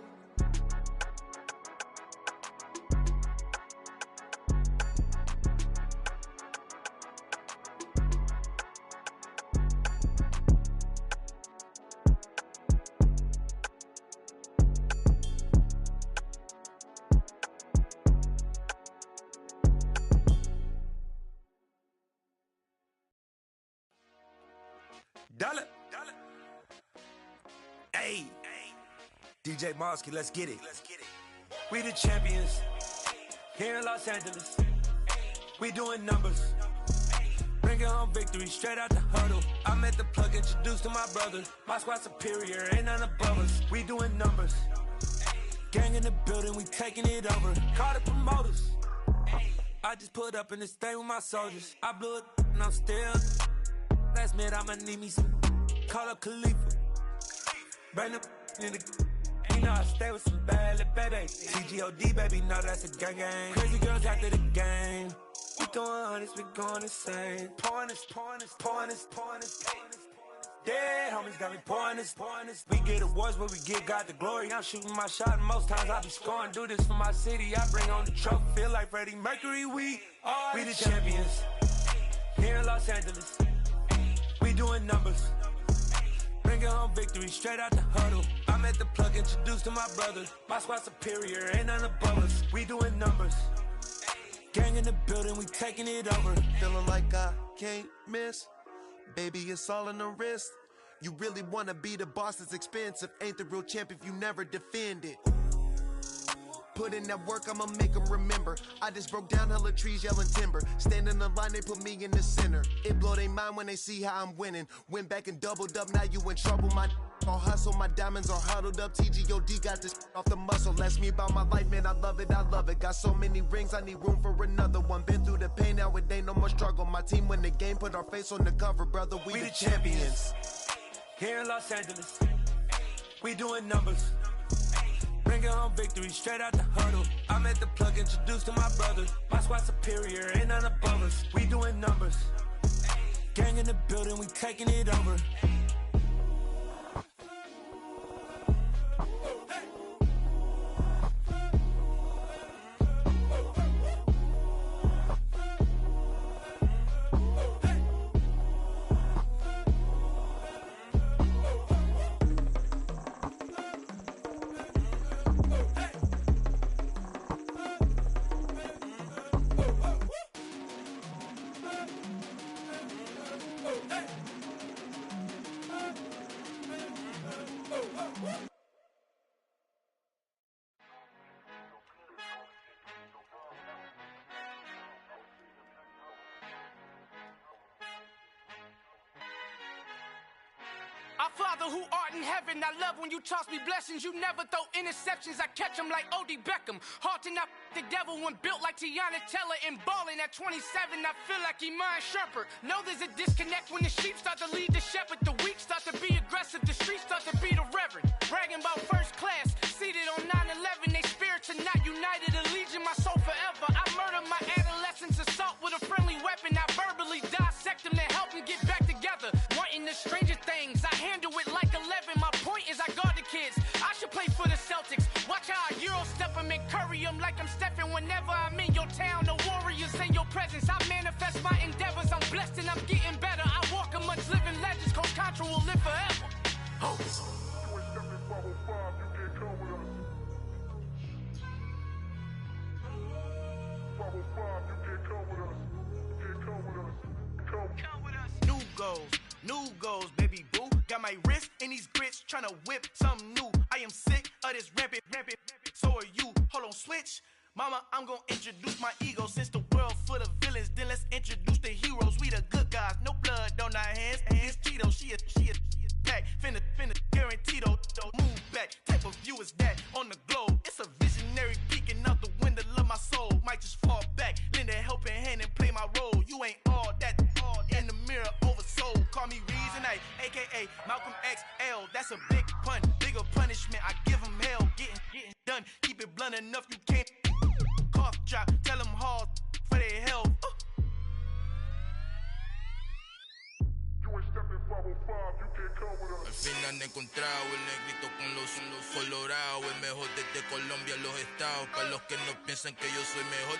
Dollar. Hey. DJ Mosky, let's get it. We the champions here in Los Angeles. We doing numbers. Bringing home victory straight out the huddle. I'm at the plug, introduced to my brother. My squad superior, ain't none above us. We doing numbers. Gang in the building, we taking it over. Call the promoters. I just put up in this thing with my soldiers. I blew it and I'm still. Last minute, I'ma need me some. Call up Khalifa. Bring them in the. You know I stay with some bad little baby. TGOD, baby, no, that's a gang gang. Crazy girls after the game. We throwing hundreds, we going insane. Pouring this. Dead homies got me pouring this. We get awards, but we give God the glory. I'm shooting my shot, and most times I be scoring. Do this for my city, I bring on the trophy. Feel like Freddie Mercury, we the champions. Here in Los Angeles. We doing numbers. Bringing home victory straight out the huddle. I'm at the plug, introduced to my brother. My squad superior, ain't none above us. We doing numbers. Gang in the building, we taking it over. Feeling like I can't miss. Baby, it's all in the wrist. You really wanna be the boss, it's expensive. Ain't the real champ if you never defend it. Put in that work, I'ma make them remember. I just broke down hella trees, yelling timber. Stand in the line, they put me in the center. It blow they mind when they see how I'm winning. Went back and doubled up, now you in trouble. My all hustle, my diamonds are huddled up. TGOD got this off the muscle. Ask me about my life, man, I love it. Got so many rings, I need room for another one. Been through the pain, now it ain't no more struggle. My team win the game, put our face on the cover, brother. We the champions. Here in Los Angeles, we doing numbers. Bringing home victory straight out the huddle. I'm at the plug, introduced to my brother. My squad superior, ain't none above us. We doing numbers. Gang in the building, we taking it over. Our Father who art in heaven, I love when you toss me blessings. You never throw interceptions, I catch them like O.D. Beckham. Hard to not the devil when built like Tiana Teller and balling at 27. I feel like Iman Shumpert. Know there's a disconnect when the sheep start to lead the shepherd. The weak start to be aggressive, the streets start to be the reverend. Bragging about first class, seated on 9/11. They spirits are not united, allegiant my soul forever. I murdered my adolescence, assault with a friendly weapon. I verbally dissect them to help them get back together. Wanting the stranger things, I handle it like 11. My point is I guard the kids. I should play for the Celtics. Watch how I Euro step them and curry them like I'm stepping. Whenever I'm in your town, the Warriors in your presence. I manifest my endeavors. I'm blessed and I'm getting better. I walk amongst living legends. Coach Contra will live forever. Oh. New goals, baby boo. Got my wrist in these grits, tryna whip something new. I am sick of this rampant. So are you. Hold on, switch. Mama, I'm gonna introduce my ego. Since the world full of villains, then let's introduce the heroes. We the good guys, no blood on our hands. It's Tito, she a pack. Finna guarantee though. Move back, type of view is that on the globe. It's a visionary peeking out the window of my soul. Might just fall back, lend a helping hand and play my role. You ain't all that in the mirror oversold. Call me Reasonite, aka Malcolm XL. That's a big pun, bigger punishment. I give him hell, getting done. Keep it blunt enough, you can't cough drop. Tell them hard for their health. Al fin han encontrado el negrito con los colorados. El mejor desde Colombia, los estados. Para los que no piensan que yo soy mejor,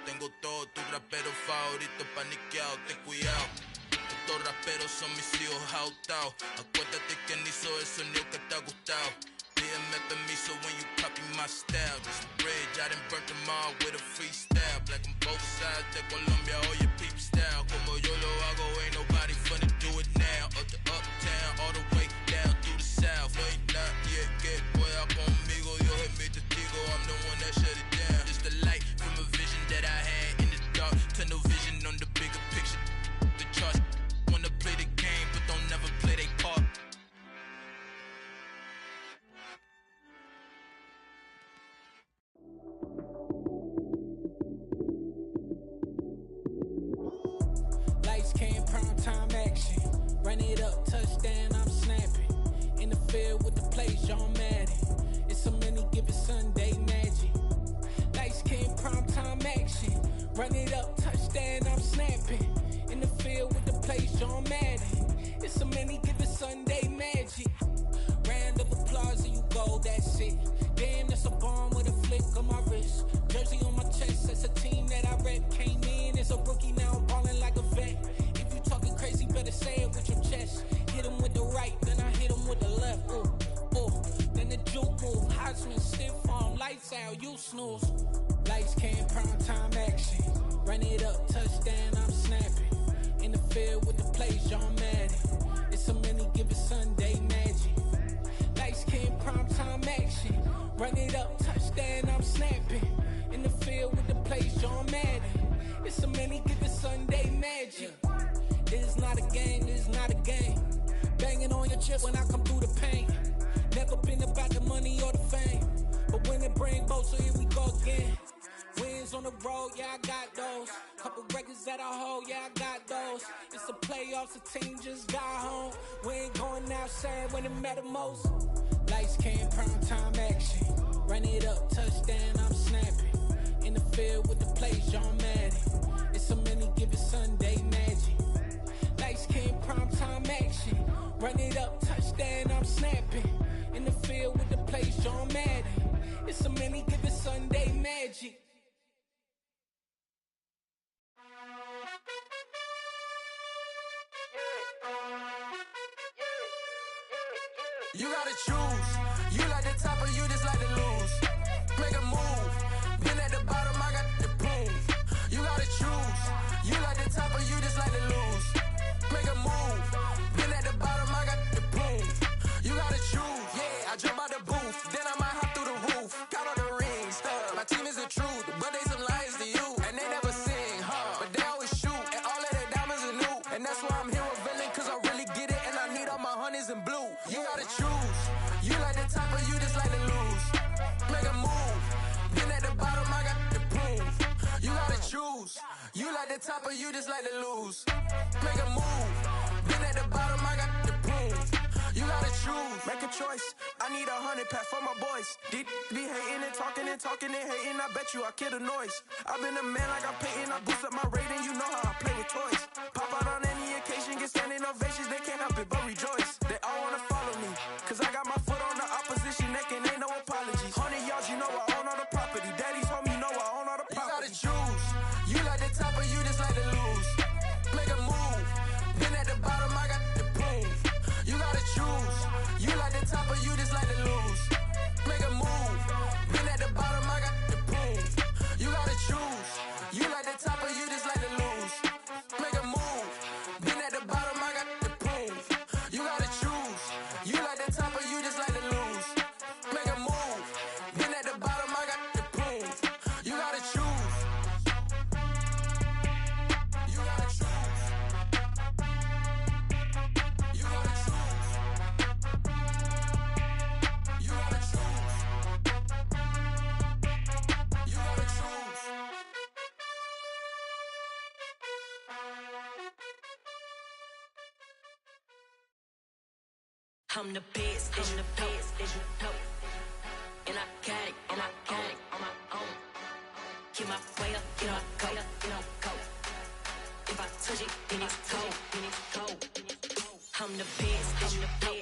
tengo todo tus raperos favoritos paniqueados. Ten cuidado, estos raperos son mis hijos jautados. Acuérdate que ni hizo el sonido que te ha gustado. Pídeme permiso when you copy my style. This bridge, I done burnt them all with a freestyle. Black on both sides de Colombia, oye peep style. Como yo lo hago, ain't nobody finna do it now. Up the uptown, all the way down through the south. No ain't not yet, que pueda conmigo. Dios es mi testigo, I'm the one that shut it down. Just the light from a vision that I had in the dark. Tunnel vision on the bigger picture. The charts wanna play the game, but don't never play their part. Time action, run it up, touchdown, I'm snapping. In the field with the plays, John Madden. It's a many given Sunday magic. Lights came prime time action, run it up, touchdown, I'm snapping. In the field with the plays, John Madden. It's a many given Sunday magic. Round of applause and you go, that's it. Damn, that's a bomb with a flick on my wrist. Jersey on my chest, that's a team that I rep. Came in as a rookie, now I'm ballin' like a vet. Talking crazy, better say it with your chest. Hit him with the right, then I hit him with the left. Ooh, then the juke move. Heisman stiff arm, lights out, you snooze. Lights came, prime time action. Run it up, touchdown, I'm snapping. In the field with the plays, John Madden. It's a many given Sunday magic. Lights came, prime time action. Run it up, touchdown, I'm snapping. In the field with the plays, John Madden. It's a many given Sunday magic. This is not a game, this is not a game. Banging on your chest when I come through the pain. Never been about the money or the fame. But when it bring both, so here we go again. Wins on the road, yeah, I got those. Couple records that I hold, yeah, I got those. It's the playoffs, the team just got home. We ain't going outside when it matter most. Lights came, prime time action. Run it up, touchdown, I'm snapping. In the field with the plays, John Madden. It's a many given Sunday magic. Lights came, prime time action. Run it up, touchdown, I'm snapping. In the field with the plays, John Madden. It's a many given Sunday magic. You gotta choose. You like the top or you just like to lose. Make a move. Been at the bottom, I got the prove. You gotta choose. You like the top or you just like to lose. Make a move. Been at the bottom, I got the prove. You gotta choose. Yeah, I jump out the booth. Then I might hop through the roof. Count on the rings. My team is the truth, but they some liars to you. And they never sing, but they always shoot. And all of their diamonds are new. And that's why I'm here with villain, cause I really get it. And I need all my honeys is in blue. You gotta choose. You like the top or you just like to lose. Make a move. Been at the bottom, I got the proof. You gotta choose. You like the top or you just like to lose. Make a move. Been at the bottom, I got the proof. You gotta choose. Make a choice. I need 100 pack for my boys. Be hating and talking and hating. I bet you I kill the noise. I've been a man like I'm Peyton. I boost up my rating. You know how I play with toys. Pop out on any occasion, get standing ovations. They can't help it but rejoice. They all wanna follow me, cause I got my foot on the opposition neck and ain't no apologies. 100 yards, you know I own all the property. Daddy's home, you know I own all the property. You gotta choose. You like the top or you just like to lose. Make a move. Been at the bottom, I got the proof. You gotta choose. You like the top or you just like to lose. Make a move. Been at the bottom, I got the proof. You gotta choose. You like the top or you just like to lose. Make a move. Been at the bottom, I got the proof. You gotta choose. You like the top or you just like to lose. Make a move. Been at the bottom, I got the proof. You gotta choose. You gotta choose. You gotta choose. You gotta choose. You gotta choose. I'm the best, I'm the best, and I got it, and I got it on my own. Get my way up, get my go, go. If I touch it, then it's cold, I'm the best, I'm the best.